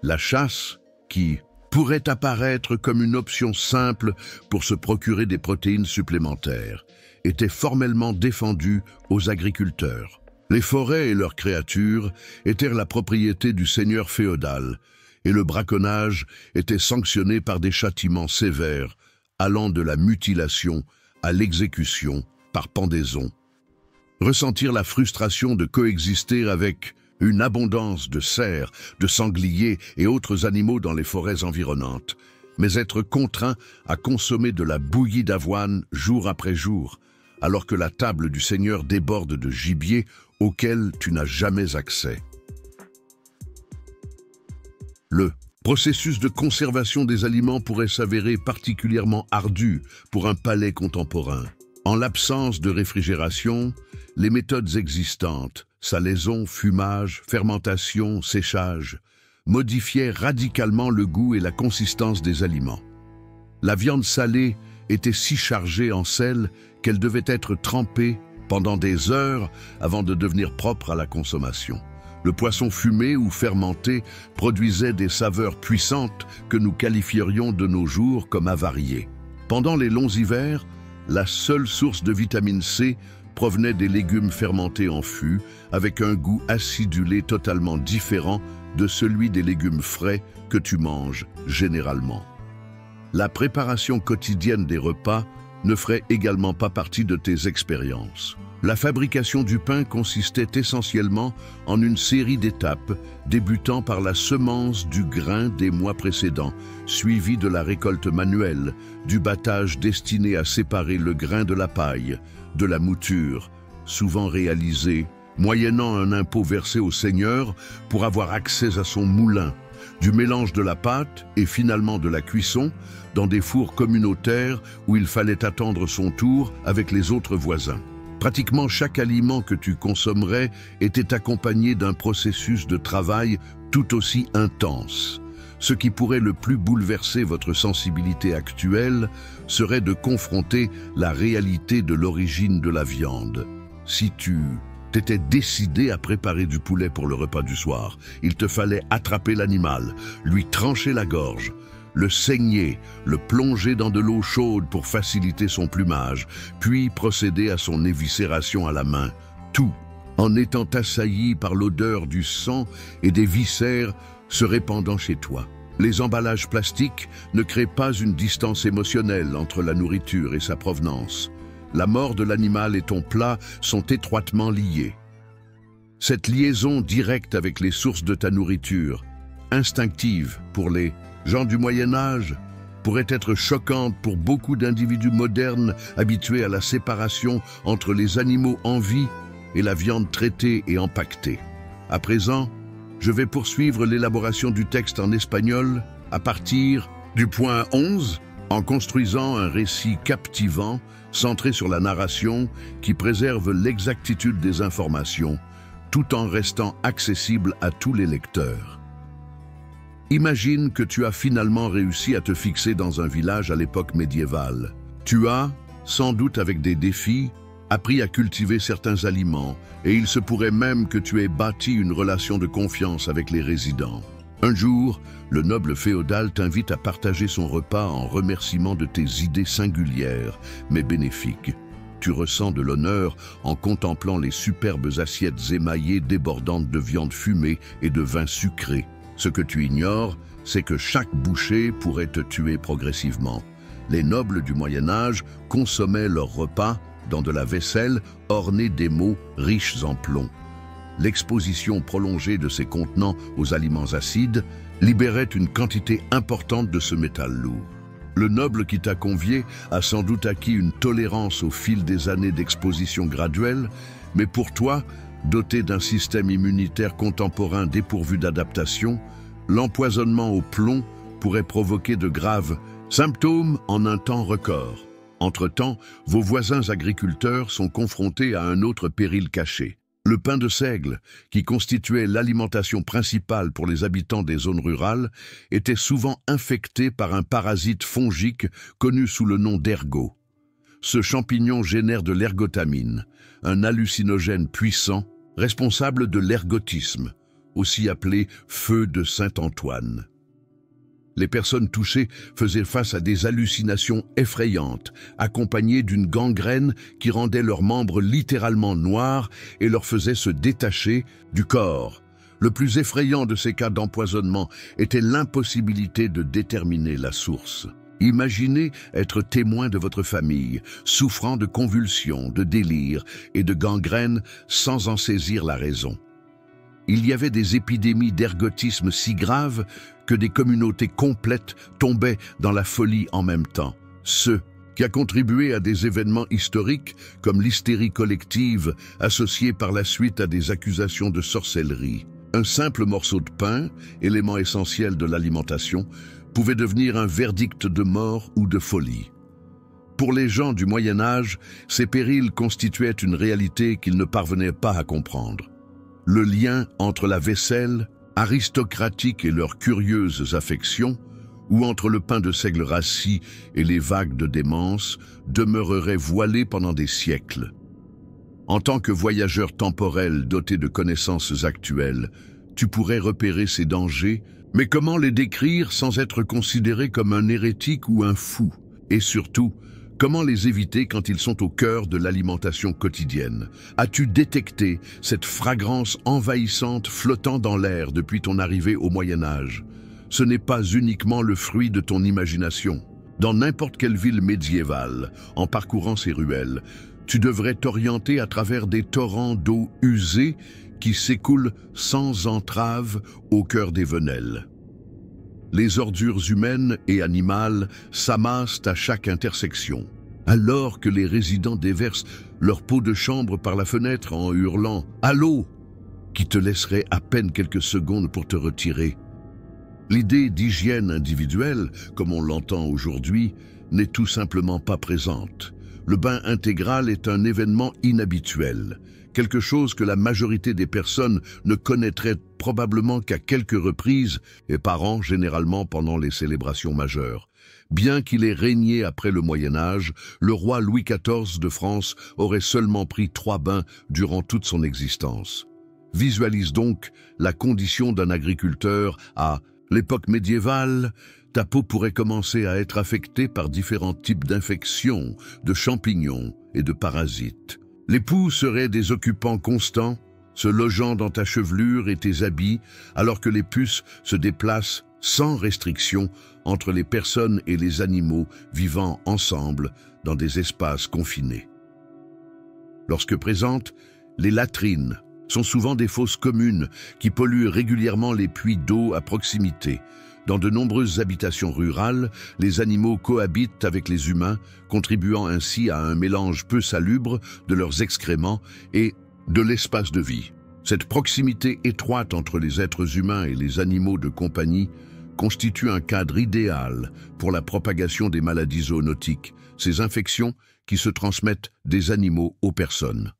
La chasse, qui pourrait apparaître comme une option simple pour se procurer des protéines supplémentaires, était formellement défendue aux agriculteurs. Les forêts et leurs créatures étaient la propriété du seigneur féodal, et le braconnage était sanctionné par des châtiments sévères, allant de la mutilation à l'exécution par pendaison. Ressentir la frustration de coexister avec une abondance de cerfs, de sangliers et autres animaux dans les forêts environnantes, mais être contraint à consommer de la bouillie d'avoine jour après jour, alors que la table du seigneur déborde de gibier auquel tu n'as jamais accès. Le processus de conservation des aliments pourrait s'avérer particulièrement ardu pour un palais contemporain. En l'absence de réfrigération, les méthodes existantes, salaison, fumage, fermentation, séchage, modifiaient radicalement le goût et la consistance des aliments. La viande salée était si chargée en sel qu'elle devait être trempée pendant des heures avant de devenir propre à la consommation. Le poisson fumé ou fermenté produisait des saveurs puissantes que nous qualifierions de nos jours comme avariées. Pendant les longs hivers, la seule source de vitamine C provenait des légumes fermentés en fût, avec un goût acidulé totalement différent de celui des légumes frais que tu manges généralement. La préparation quotidienne des repas ne ferait également pas partie de tes expériences. La fabrication du pain consistait essentiellement en une série d'étapes, débutant par la semence du grain des mois précédents, suivie de la récolte manuelle, du battage destiné à séparer le grain de la paille, de la mouture, souvent réalisée, moyennant un impôt versé au seigneur pour avoir accès à son moulin, du mélange de la pâte et finalement de la cuisson dans des fours communautaires où il fallait attendre son tour avec les autres voisins. Pratiquement chaque aliment que tu consommerais était accompagné d'un processus de travail tout aussi intense. Ce qui pourrait le plus bouleverser votre sensibilité actuelle serait de confronter la réalité de l'origine de la viande. Si tu t'étais décidé à préparer du poulet pour le repas du soir, il te fallait attraper l'animal, lui trancher la gorge, le saigner, le plonger dans de l'eau chaude pour faciliter son plumage, puis procéder à son éviscération à la main. Tout, en étant assailli par l'odeur du sang et des viscères se répandant chez toi. Les emballages plastiques ne créent pas une distance émotionnelle entre la nourriture et sa provenance. La mort de l'animal et ton plat sont étroitement liés. Cette liaison directe avec les sources de ta nourriture, instinctive pour les gens du Moyen-Âge, pourrait être choquante pour beaucoup d'individus modernes habitués à la séparation entre les animaux en vie et la viande traitée et empaquetée. À présent, je vais poursuivre l'élaboration du texte en espagnol à partir du point 11, en construisant un récit captivant, centré sur la narration, qui préserve l'exactitude des informations, tout en restant accessible à tous les lecteurs. Imagine que tu as finalement réussi à te fixer dans un village à l'époque médiévale. Tu as, sans doute avec des défis, appris à cultiver certains aliments, et il se pourrait même que tu aies bâti une relation de confiance avec les résidents. Un jour, le noble féodal t'invite à partager son repas en remerciement de tes idées singulières, mais bénéfiques. Tu ressens de l'honneur en contemplant les superbes assiettes émaillées débordantes de viande fumée et de vin sucré. Ce que tu ignores, c'est que chaque bouchée pourrait te tuer progressivement. Les nobles du Moyen-Âge consommaient leur repas dans de la vaisselle ornée d'émaux riches en plomb. L'exposition prolongée de ces contenants aux aliments acides libérait une quantité importante de ce métal lourd. Le noble qui t'a convié a sans doute acquis une tolérance au fil des années d'exposition graduelle, mais pour toi, doté d'un système immunitaire contemporain dépourvu d'adaptation, l'empoisonnement au plomb pourrait provoquer de graves symptômes en un temps record. Entre-temps, vos voisins agriculteurs sont confrontés à un autre péril caché. Le pain de seigle, qui constituait l'alimentation principale pour les habitants des zones rurales, était souvent infecté par un parasite fongique connu sous le nom d'ergot. Ce champignon génère de l'ergotamine, un hallucinogène puissant, responsable de l'ergotisme, aussi appelé feu de Saint-Antoine. Les personnes touchées faisaient face à des hallucinations effrayantes, accompagnées d'une gangrène qui rendait leurs membres littéralement noirs et leur faisait se détacher du corps. Le plus effrayant de ces cas d'empoisonnement était l'impossibilité de déterminer la source. Imaginez être témoin de votre famille, souffrant de convulsions, de délires et de gangrène sans en saisir la raison. Il y avait des épidémies d'ergotisme si graves que des communautés complètes tombaient dans la folie en même temps. Ce qui a contribué à des événements historiques comme l'hystérie collective associée par la suite à des accusations de sorcellerie. Un simple morceau de pain, élément essentiel de l'alimentation, pouvait devenir un verdict de mort ou de folie. Pour les gens du Moyen Âge, ces périls constituaient une réalité qu'ils ne parvenaient pas à comprendre. Le lien entre la vaisselle aristocratique et leurs curieuses affections, ou entre le pain de seigle rassis et les vagues de démence, demeurerait voilé pendant des siècles. En tant que voyageur temporel doté de connaissances actuelles, tu pourrais repérer ces dangers, mais comment les décrire sans être considéré comme un hérétique ou un fou? Et surtout, comment les éviter quand ils sont au cœur de l'alimentation quotidienne? As-tu détecté cette fragrance envahissante flottant dans l'air depuis ton arrivée au Moyen-Âge? Ce n'est pas uniquement le fruit de ton imagination. Dans n'importe quelle ville médiévale, en parcourant ses ruelles, tu devrais t'orienter à travers des torrents d'eau usée qui s'écoulent sans entrave au cœur des venelles. Les ordures humaines et animales s'amassent à chaque intersection, alors que les résidents déversent leur peau de chambre par la fenêtre en hurlant « à l'eau !» qui te laisserait à peine quelques secondes pour te retirer. L'idée d'hygiène individuelle, comme on l'entend aujourd'hui, n'est tout simplement pas présente. Le bain intégral est un événement inhabituel, quelque chose que la majorité des personnes ne connaîtraient probablement qu'à quelques reprises et par an, généralement pendant les célébrations majeures. Bien qu'il ait régné après le Moyen-Âge, le roi Louis XIV de France aurait seulement pris 3 bains durant toute son existence. Visualise donc la condition d'un agriculteur à l'époque médiévale, ta peau pourrait commencer à être affectée par différents types d'infections, de champignons et de parasites. Les poux seraient des occupants constants, se logeant dans ta chevelure et tes habits, alors que les puces se déplacent sans restriction entre les personnes et les animaux vivant ensemble dans des espaces confinés. Lorsque présentes, les latrines sont souvent des fosses communes qui polluent régulièrement les puits d'eau à proximité. Dans de nombreuses habitations rurales, les animaux cohabitent avec les humains, contribuant ainsi à un mélange peu salubre de leurs excréments et de l'espace de vie. Cette proximité étroite entre les êtres humains et les animaux de compagnie constitue un cadre idéal pour la propagation des maladies zoonotiques, ces infections qui se transmettent des animaux aux personnes.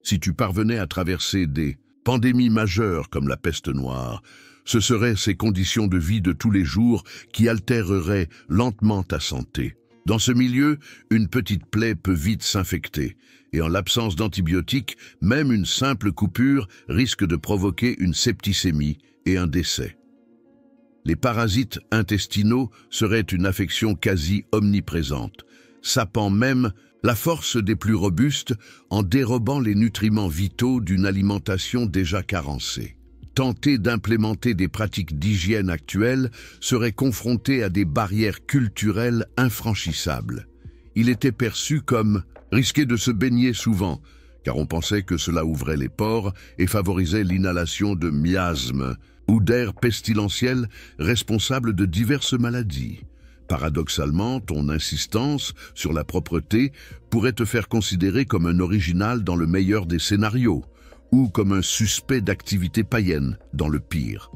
Si tu parvenais à traverser des pandémies majeures comme la peste noire, ce seraient ces conditions de vie de tous les jours qui altéreraient lentement ta santé. Dans ce milieu, une petite plaie peut vite s'infecter, et en l'absence d'antibiotiques, même une simple coupure risque de provoquer une septicémie et un décès. Les parasites intestinaux seraient une affection quasi omniprésente, sapant même la force des plus robustes en dérobant les nutriments vitaux d'une alimentation déjà carencée. Tenter d'implémenter des pratiques d'hygiène actuelles serait confronté à des barrières culturelles infranchissables. Il était perçu comme risqué de se baigner souvent, car on pensait que cela ouvrait les pores et favorisait l'inhalation de miasmes ou d'air pestilentiel responsables de diverses maladies. Paradoxalement, ton insistance sur la propreté pourrait te faire considérer comme un original dans le meilleur des scénarios, ou comme un suspect d'activité païenne dans le pire.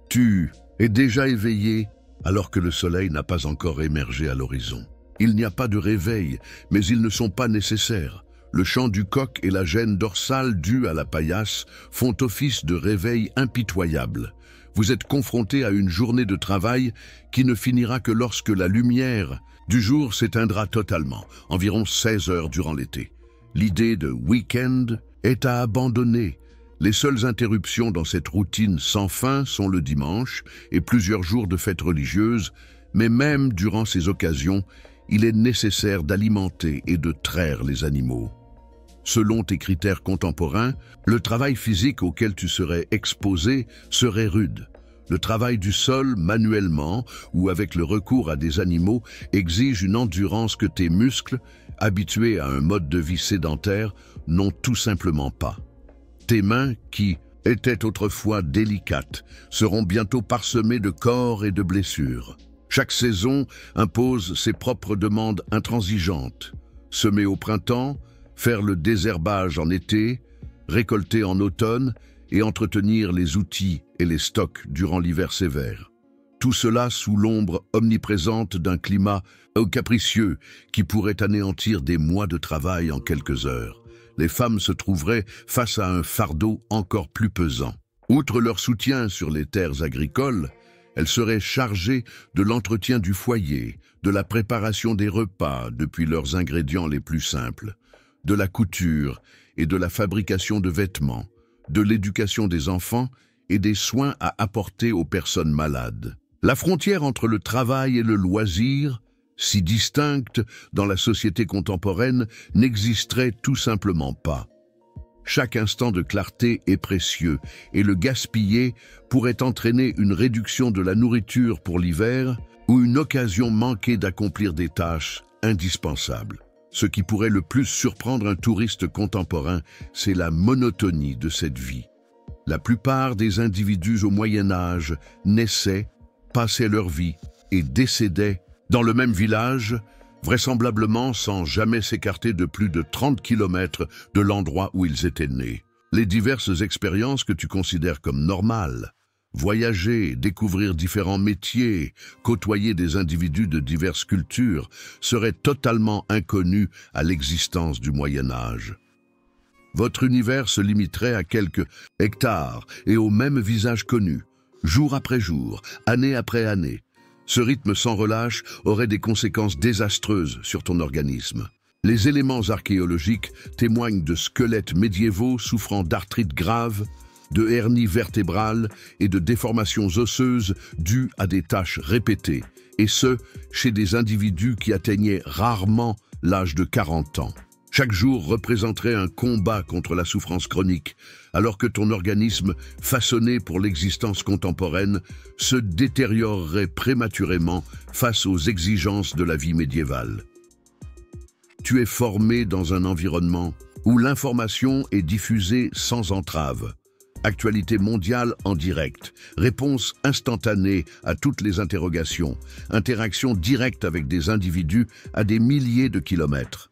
Tu es déjà éveillé alors que le soleil n'a pas encore émergé à l'horizon. Il n'y a pas de réveil, mais ils ne sont pas nécessaires. Le chant du coq et la gêne dorsale due à la paillasse font office de réveil impitoyable. Vous êtes confronté à une journée de travail qui ne finira que lorsque la lumière du jour s'éteindra totalement, environ 16 heures durant l'été. L'idée de week-end est à abandonner. Les seules interruptions dans cette routine sans fin sont le dimanche et plusieurs jours de fêtes religieuses, mais même durant ces occasions, il est nécessaire d'alimenter et de traire les animaux. Selon tes critères contemporains, le travail physique auquel tu serais exposé serait rude. Le travail du sol manuellement ou avec le recours à des animaux exige une endurance que tes muscles, habitués à un mode de vie sédentaire, n'ont tout simplement pas. Tes mains, qui étaient autrefois délicates, seront bientôt parsemées de corps et de blessures. Chaque saison impose ses propres demandes intransigeantes. Semer au printemps, faire le désherbage en été, récolter en automne et entretenir les outils et les stocks durant l'hiver sévère. Tout cela sous l'ombre omniprésente d'un climat capricieux qui pourrait anéantir des mois de travail en quelques heures. Les femmes se trouveraient face à un fardeau encore plus pesant. Outre leur soutien sur les terres agricoles, elles seraient chargées de l'entretien du foyer, de la préparation des repas depuis leurs ingrédients les plus simples, de la couture et de la fabrication de vêtements, de l'éducation des enfants et des soins à apporter aux personnes malades. La frontière entre le travail et le loisir, si distincte dans la société contemporaine, n'existerait tout simplement pas. Chaque instant de clarté est précieux et le gaspiller pourrait entraîner une réduction de la nourriture pour l'hiver ou une occasion manquée d'accomplir des tâches indispensables. Ce qui pourrait le plus surprendre un touriste contemporain, c'est la monotonie de cette vie. La plupart des individus au Moyen Âge naissaient, passaient leur vie et décédaient dans le même village, vraisemblablement sans jamais s'écarter de plus de 30 km de l'endroit où ils étaient nés. Les diverses expériences que tu considères comme normales, voyager, découvrir différents métiers, côtoyer des individus de diverses cultures, seraient totalement inconnus à l'existence du Moyen Âge. Votre univers se limiterait à quelques hectares et au même visage connu, jour après jour, année après année. Ce rythme sans relâche aurait des conséquences désastreuses sur ton organisme. Les éléments archéologiques témoignent de squelettes médiévaux souffrant d'arthrite grave, de hernies vertébrales et de déformations osseuses dues à des tâches répétées, et ce, chez des individus qui atteignaient rarement l'âge de 40 ans. Chaque jour représenterait un combat contre la souffrance chronique, alors que ton organisme, façonné pour l'existence contemporaine, se détériorerait prématurément face aux exigences de la vie médiévale. Tu es formé dans un environnement où l'information est diffusée sans entrave. Actualité mondiale en direct, réponse instantanée à toutes les interrogations, interaction directe avec des individus à des milliers de kilomètres.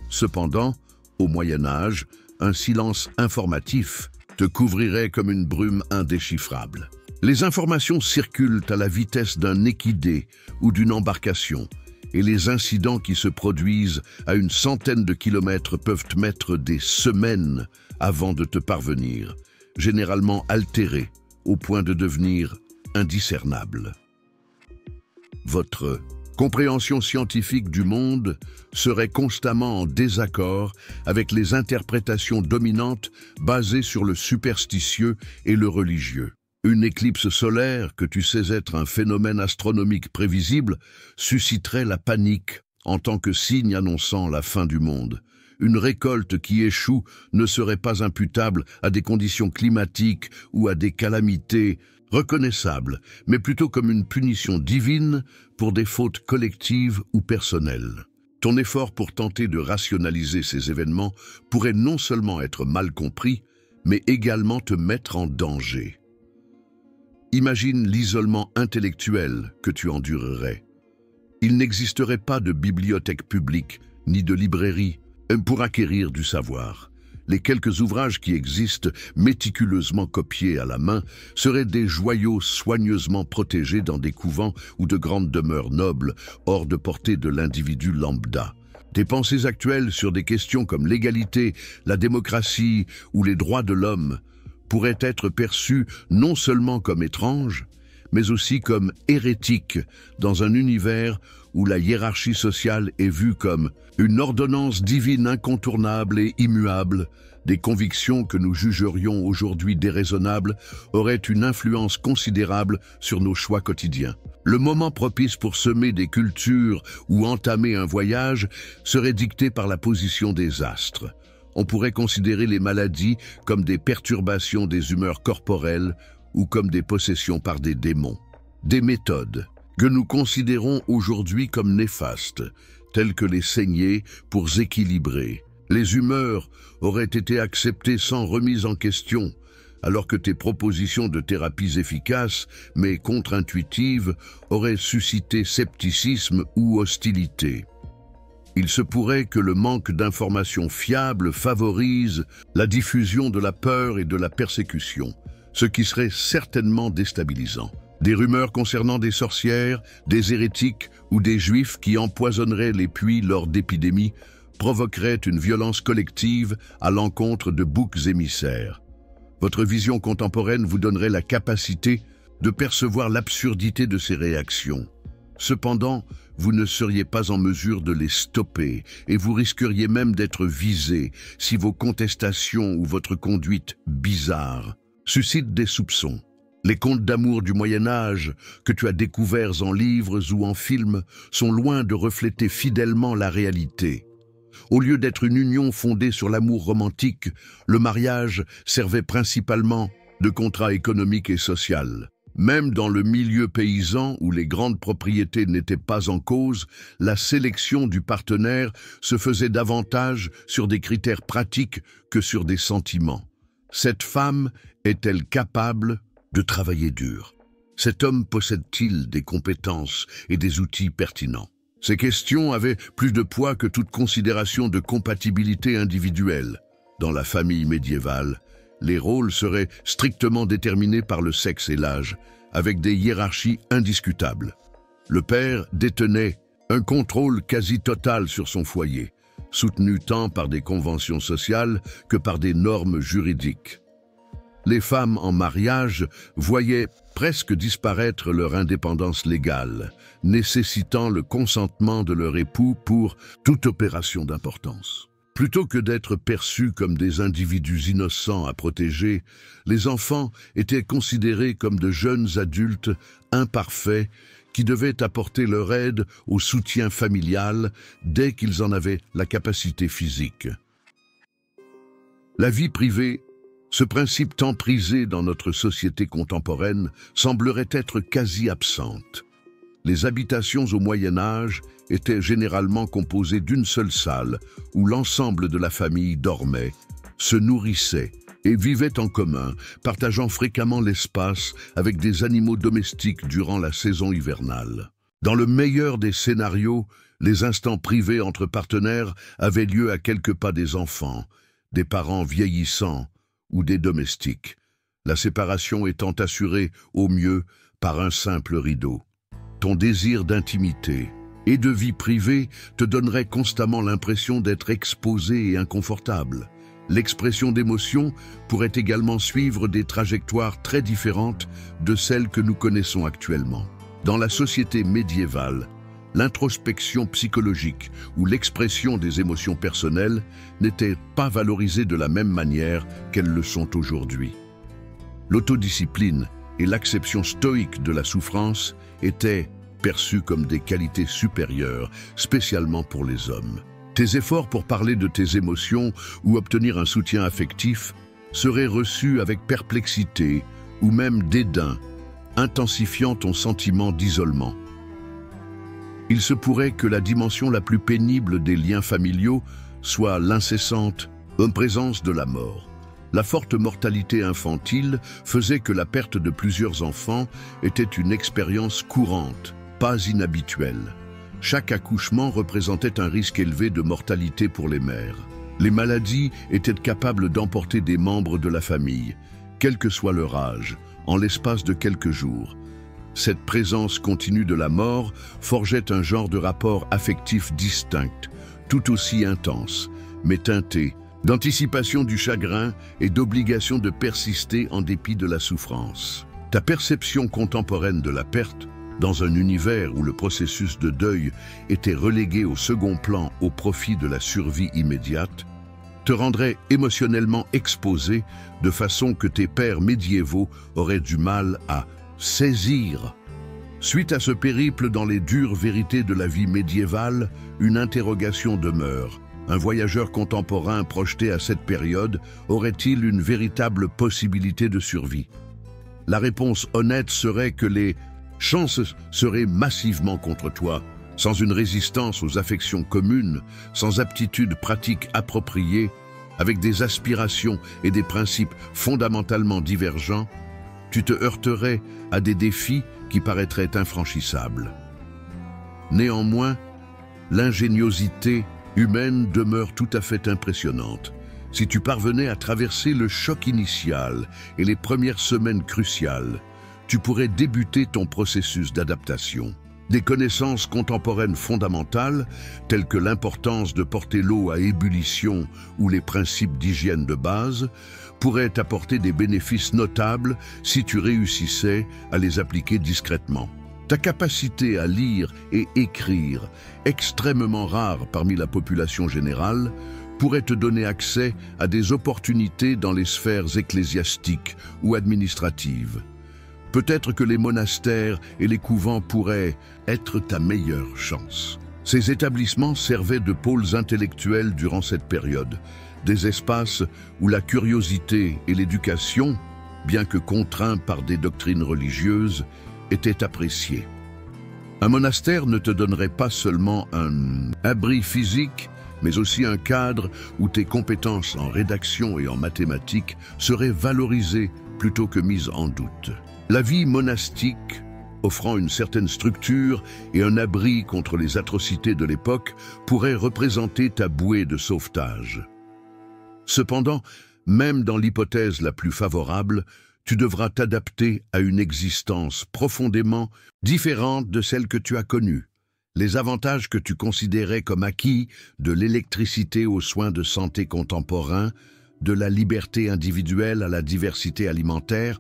Cependant, au Moyen Âge, un silence informatif te couvrirait comme une brume indéchiffrable. Les informations circulent à la vitesse d'un équidé ou d'une embarcation, et les incidents qui se produisent à une centaine de kilomètres peuvent mettre des semaines avant de te parvenir, généralement altérés au point de devenir indiscernables. Votre compréhension scientifique du monde serait constamment en désaccord avec les interprétations dominantes basées sur le superstitieux et le religieux. Une éclipse solaire, que tu sais être un phénomène astronomique prévisible, susciterait la panique en tant que signe annonçant la fin du monde. Une récolte qui échoue ne serait pas imputable à des conditions climatiques ou à des calamités reconnaissables, mais plutôt comme une punition divine pour des fautes collectives ou personnelles. Ton effort pour tenter de rationaliser ces événements pourrait non seulement être mal compris, mais également te mettre en danger. Imagine l'isolement intellectuel que tu endurerais. Il n'existerait pas de bibliothèque publique ni de librairie pour acquérir du savoir. Les quelques ouvrages qui existent, méticuleusement copiés à la main, seraient des joyaux soigneusement protégés dans des couvents ou de grandes demeures nobles, hors de portée de l'individu lambda. Tes pensées actuelles sur des questions comme l'égalité, la démocratie ou les droits de l'homme pourraient être perçues non seulement comme étranges, mais aussi comme hérétiques dans un univers où la hiérarchie sociale est vue comme une ordonnance divine incontournable et immuable. Des convictions que nous jugerions aujourd'hui déraisonnables auraient une influence considérable sur nos choix quotidiens. Le moment propice pour semer des cultures ou entamer un voyage serait dicté par la position des astres. On pourrait considérer les maladies comme des perturbations des humeurs corporelles ou comme des possessions par des démons. Des méthodes que nous considérons aujourd'hui comme néfastes, telles que les saignées pour équilibrer. Les humeurs auraient été acceptées sans remise en question, alors que tes propositions de thérapies efficaces, mais contre-intuitives, auraient suscité scepticisme ou hostilité. Il se pourrait que le manque d'informations fiables favorise la diffusion de la peur et de la persécution, ce qui serait certainement déstabilisant. Des rumeurs concernant des sorcières, des hérétiques ou des juifs qui empoisonneraient les puits lors d'épidémies provoqueraient une violence collective à l'encontre de boucs émissaires. Votre vision contemporaine vous donnerait la capacité de percevoir l'absurdité de ces réactions. Cependant, vous ne seriez pas en mesure de les stopper et vous risqueriez même d'être visé si vos contestations ou votre conduite bizarre suscitent des soupçons. Les contes d'amour du Moyen-Âge, que tu as découverts en livres ou en films, sont loin de refléter fidèlement la réalité. Au lieu d'être une union fondée sur l'amour romantique, le mariage servait principalement de contrat économique et social. Même dans le milieu paysan où les grandes propriétés n'étaient pas en cause, la sélection du partenaire se faisait davantage sur des critères pratiques que sur des sentiments. Cette femme est-elle capable de travailler dur? Cet homme possède-t-il des compétences et des outils pertinents? Ces questions avaient plus de poids que toute considération de compatibilité individuelle. Dans la famille médiévale, les rôles seraient strictement déterminés par le sexe et l'âge, avec des hiérarchies indiscutables. Le père détenait un contrôle quasi total sur son foyer, soutenu tant par des conventions sociales que par des normes juridiques. Les femmes en mariage voyaient presque disparaître leur indépendance légale, nécessitant le consentement de leur époux pour toute opération d'importance. Plutôt que d'être perçus comme des individus innocents à protéger, les enfants étaient considérés comme de jeunes adultes imparfaits qui devaient apporter leur aide au soutien familial dès qu'ils en avaient la capacité physique. La vie privée, ce principe tant prisé dans notre société contemporaine, semblerait être quasi absente. Les habitations au Moyen Âge étaient généralement composées d'une seule salle où l'ensemble de la famille dormait, se nourrissait et vivait en commun, partageant fréquemment l'espace avec des animaux domestiques durant la saison hivernale. Dans le meilleur des scénarios, les instants privés entre partenaires avaient lieu à quelques pas des enfants, des parents vieillissants ou des domestiques, la séparation étant assurée au mieux par un simple rideau. Ton désir d'intimité et de vie privée te donnerait constamment l'impression d'être exposé et inconfortable. L'expression d'émotions pourrait également suivre des trajectoires très différentes de celles que nous connaissons actuellement. Dans la société médiévale, l'introspection psychologique ou l'expression des émotions personnelles n'étaient pas valorisées de la même manière qu'elles le sont aujourd'hui. L'autodiscipline et l'acception stoïque de la souffrance étaient perçues comme des qualités supérieures, spécialement pour les hommes. Tes efforts pour parler de tes émotions ou obtenir un soutien affectif seraient reçus avec perplexité ou même dédain, intensifiant ton sentiment d'isolement. Il se pourrait que la dimension la plus pénible des liens familiaux soit l'incessante présence de la mort. La forte mortalité infantile faisait que la perte de plusieurs enfants était une expérience courante, pas inhabituelle. Chaque accouchement représentait un risque élevé de mortalité pour les mères. Les maladies étaient capables d'emporter des membres de la famille, quel que soit leur âge, en l'espace de quelques jours. Cette présence continue de la mort forgeait un genre de rapport affectif distinct, tout aussi intense, mais teinté d'anticipation du chagrin et d'obligation de persister en dépit de la souffrance. Ta perception contemporaine de la perte, dans un univers où le processus de deuil était relégué au second plan au profit de la survie immédiate, te rendrait émotionnellement exposé de façon que tes pères médiévaux auraient du mal à saisir. Suite à ce périple dans les dures vérités de la vie médiévale, une interrogation demeure. Un voyageur contemporain projeté à cette période aurait-il une véritable possibilité de survie? La réponse honnête serait que les chances seraient massivement contre toi, sans une résistance aux affections communes, sans aptitudes pratiques appropriées, avec des aspirations et des principes fondamentalement divergents, tu te heurterais à des défis qui paraîtraient infranchissables. Néanmoins, l'ingéniosité humaine demeure tout à fait impressionnante. Si tu parvenais à traverser le choc initial et les premières semaines cruciales, tu pourrais débuter ton processus d'adaptation. Des connaissances contemporaines fondamentales, telles que l'importance de porter l'eau à ébullition ou les principes d'hygiène de base, pourraient apporter des bénéfices notables si tu réussissais à les appliquer discrètement. Ta capacité à lire et écrire, extrêmement rare parmi la population générale, pourrait te donner accès à des opportunités dans les sphères ecclésiastiques ou administratives. Peut-être que les monastères et les couvents pourraient être ta meilleure chance. Ces établissements servaient de pôles intellectuels durant cette période, des espaces où la curiosité et l'éducation, bien que contraints par des doctrines religieuses, étaient appréciés. Un monastère ne te donnerait pas seulement un abri physique, mais aussi un cadre où tes compétences en rédaction et en mathématiques seraient valorisées plutôt que mises en doute. La vie monastique, offrant une certaine structure et un abri contre les atrocités de l'époque, pourrait représenter ta bouée de sauvetage. Cependant, même dans l'hypothèse la plus favorable, tu devras t'adapter à une existence profondément différente de celle que tu as connue. Les avantages que tu considérais comme acquis, de l'électricité aux soins de santé contemporains, de la liberté individuelle à la diversité alimentaire,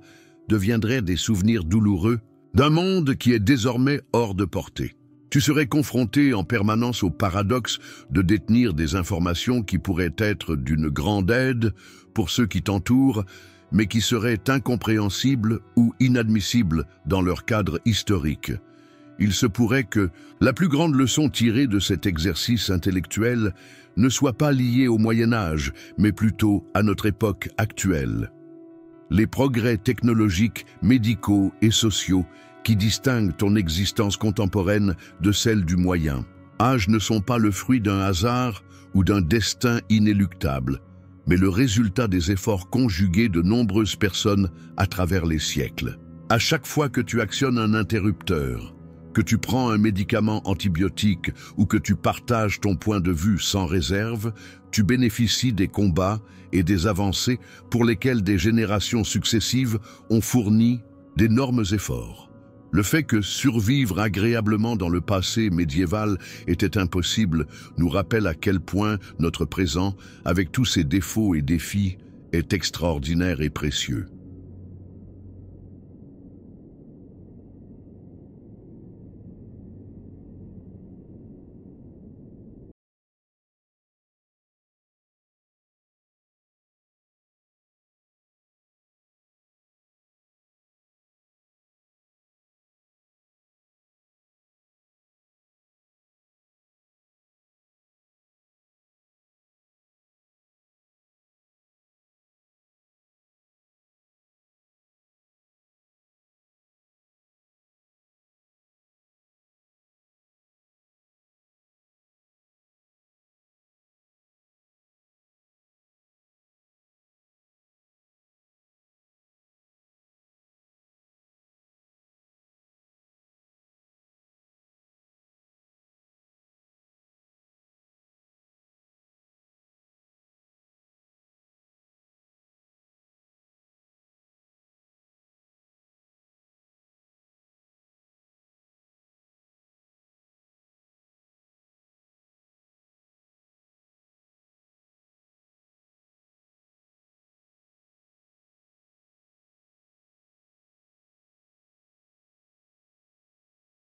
deviendraient des souvenirs douloureux d'un monde qui est désormais hors de portée. Tu serais confronté en permanence au paradoxe de détenir des informations qui pourraient être d'une grande aide pour ceux qui t'entourent, mais qui seraient incompréhensibles ou inadmissibles dans leur cadre historique. Il se pourrait que la plus grande leçon tirée de cet exercice intellectuel ne soit pas liée au Moyen-Âge, mais plutôt à notre époque actuelle. Les progrès technologiques, médicaux et sociaux qui distinguent ton existence contemporaine de celle du Moyen Âge ne sont pas le fruit d'un hasard ou d'un destin inéluctable, mais le résultat des efforts conjugués de nombreuses personnes à travers les siècles. À chaque fois que tu actionnes un interrupteur, que tu prends un médicament antibiotique ou que tu partages ton point de vue sans réserve, tu bénéficies des combats et des avancées pour lesquels des générations successives ont fourni d'énormes efforts. Le fait que survivre agréablement dans le passé médiéval était impossible nous rappelle à quel point notre présent, avec tous ses défauts et défis, est extraordinaire et précieux.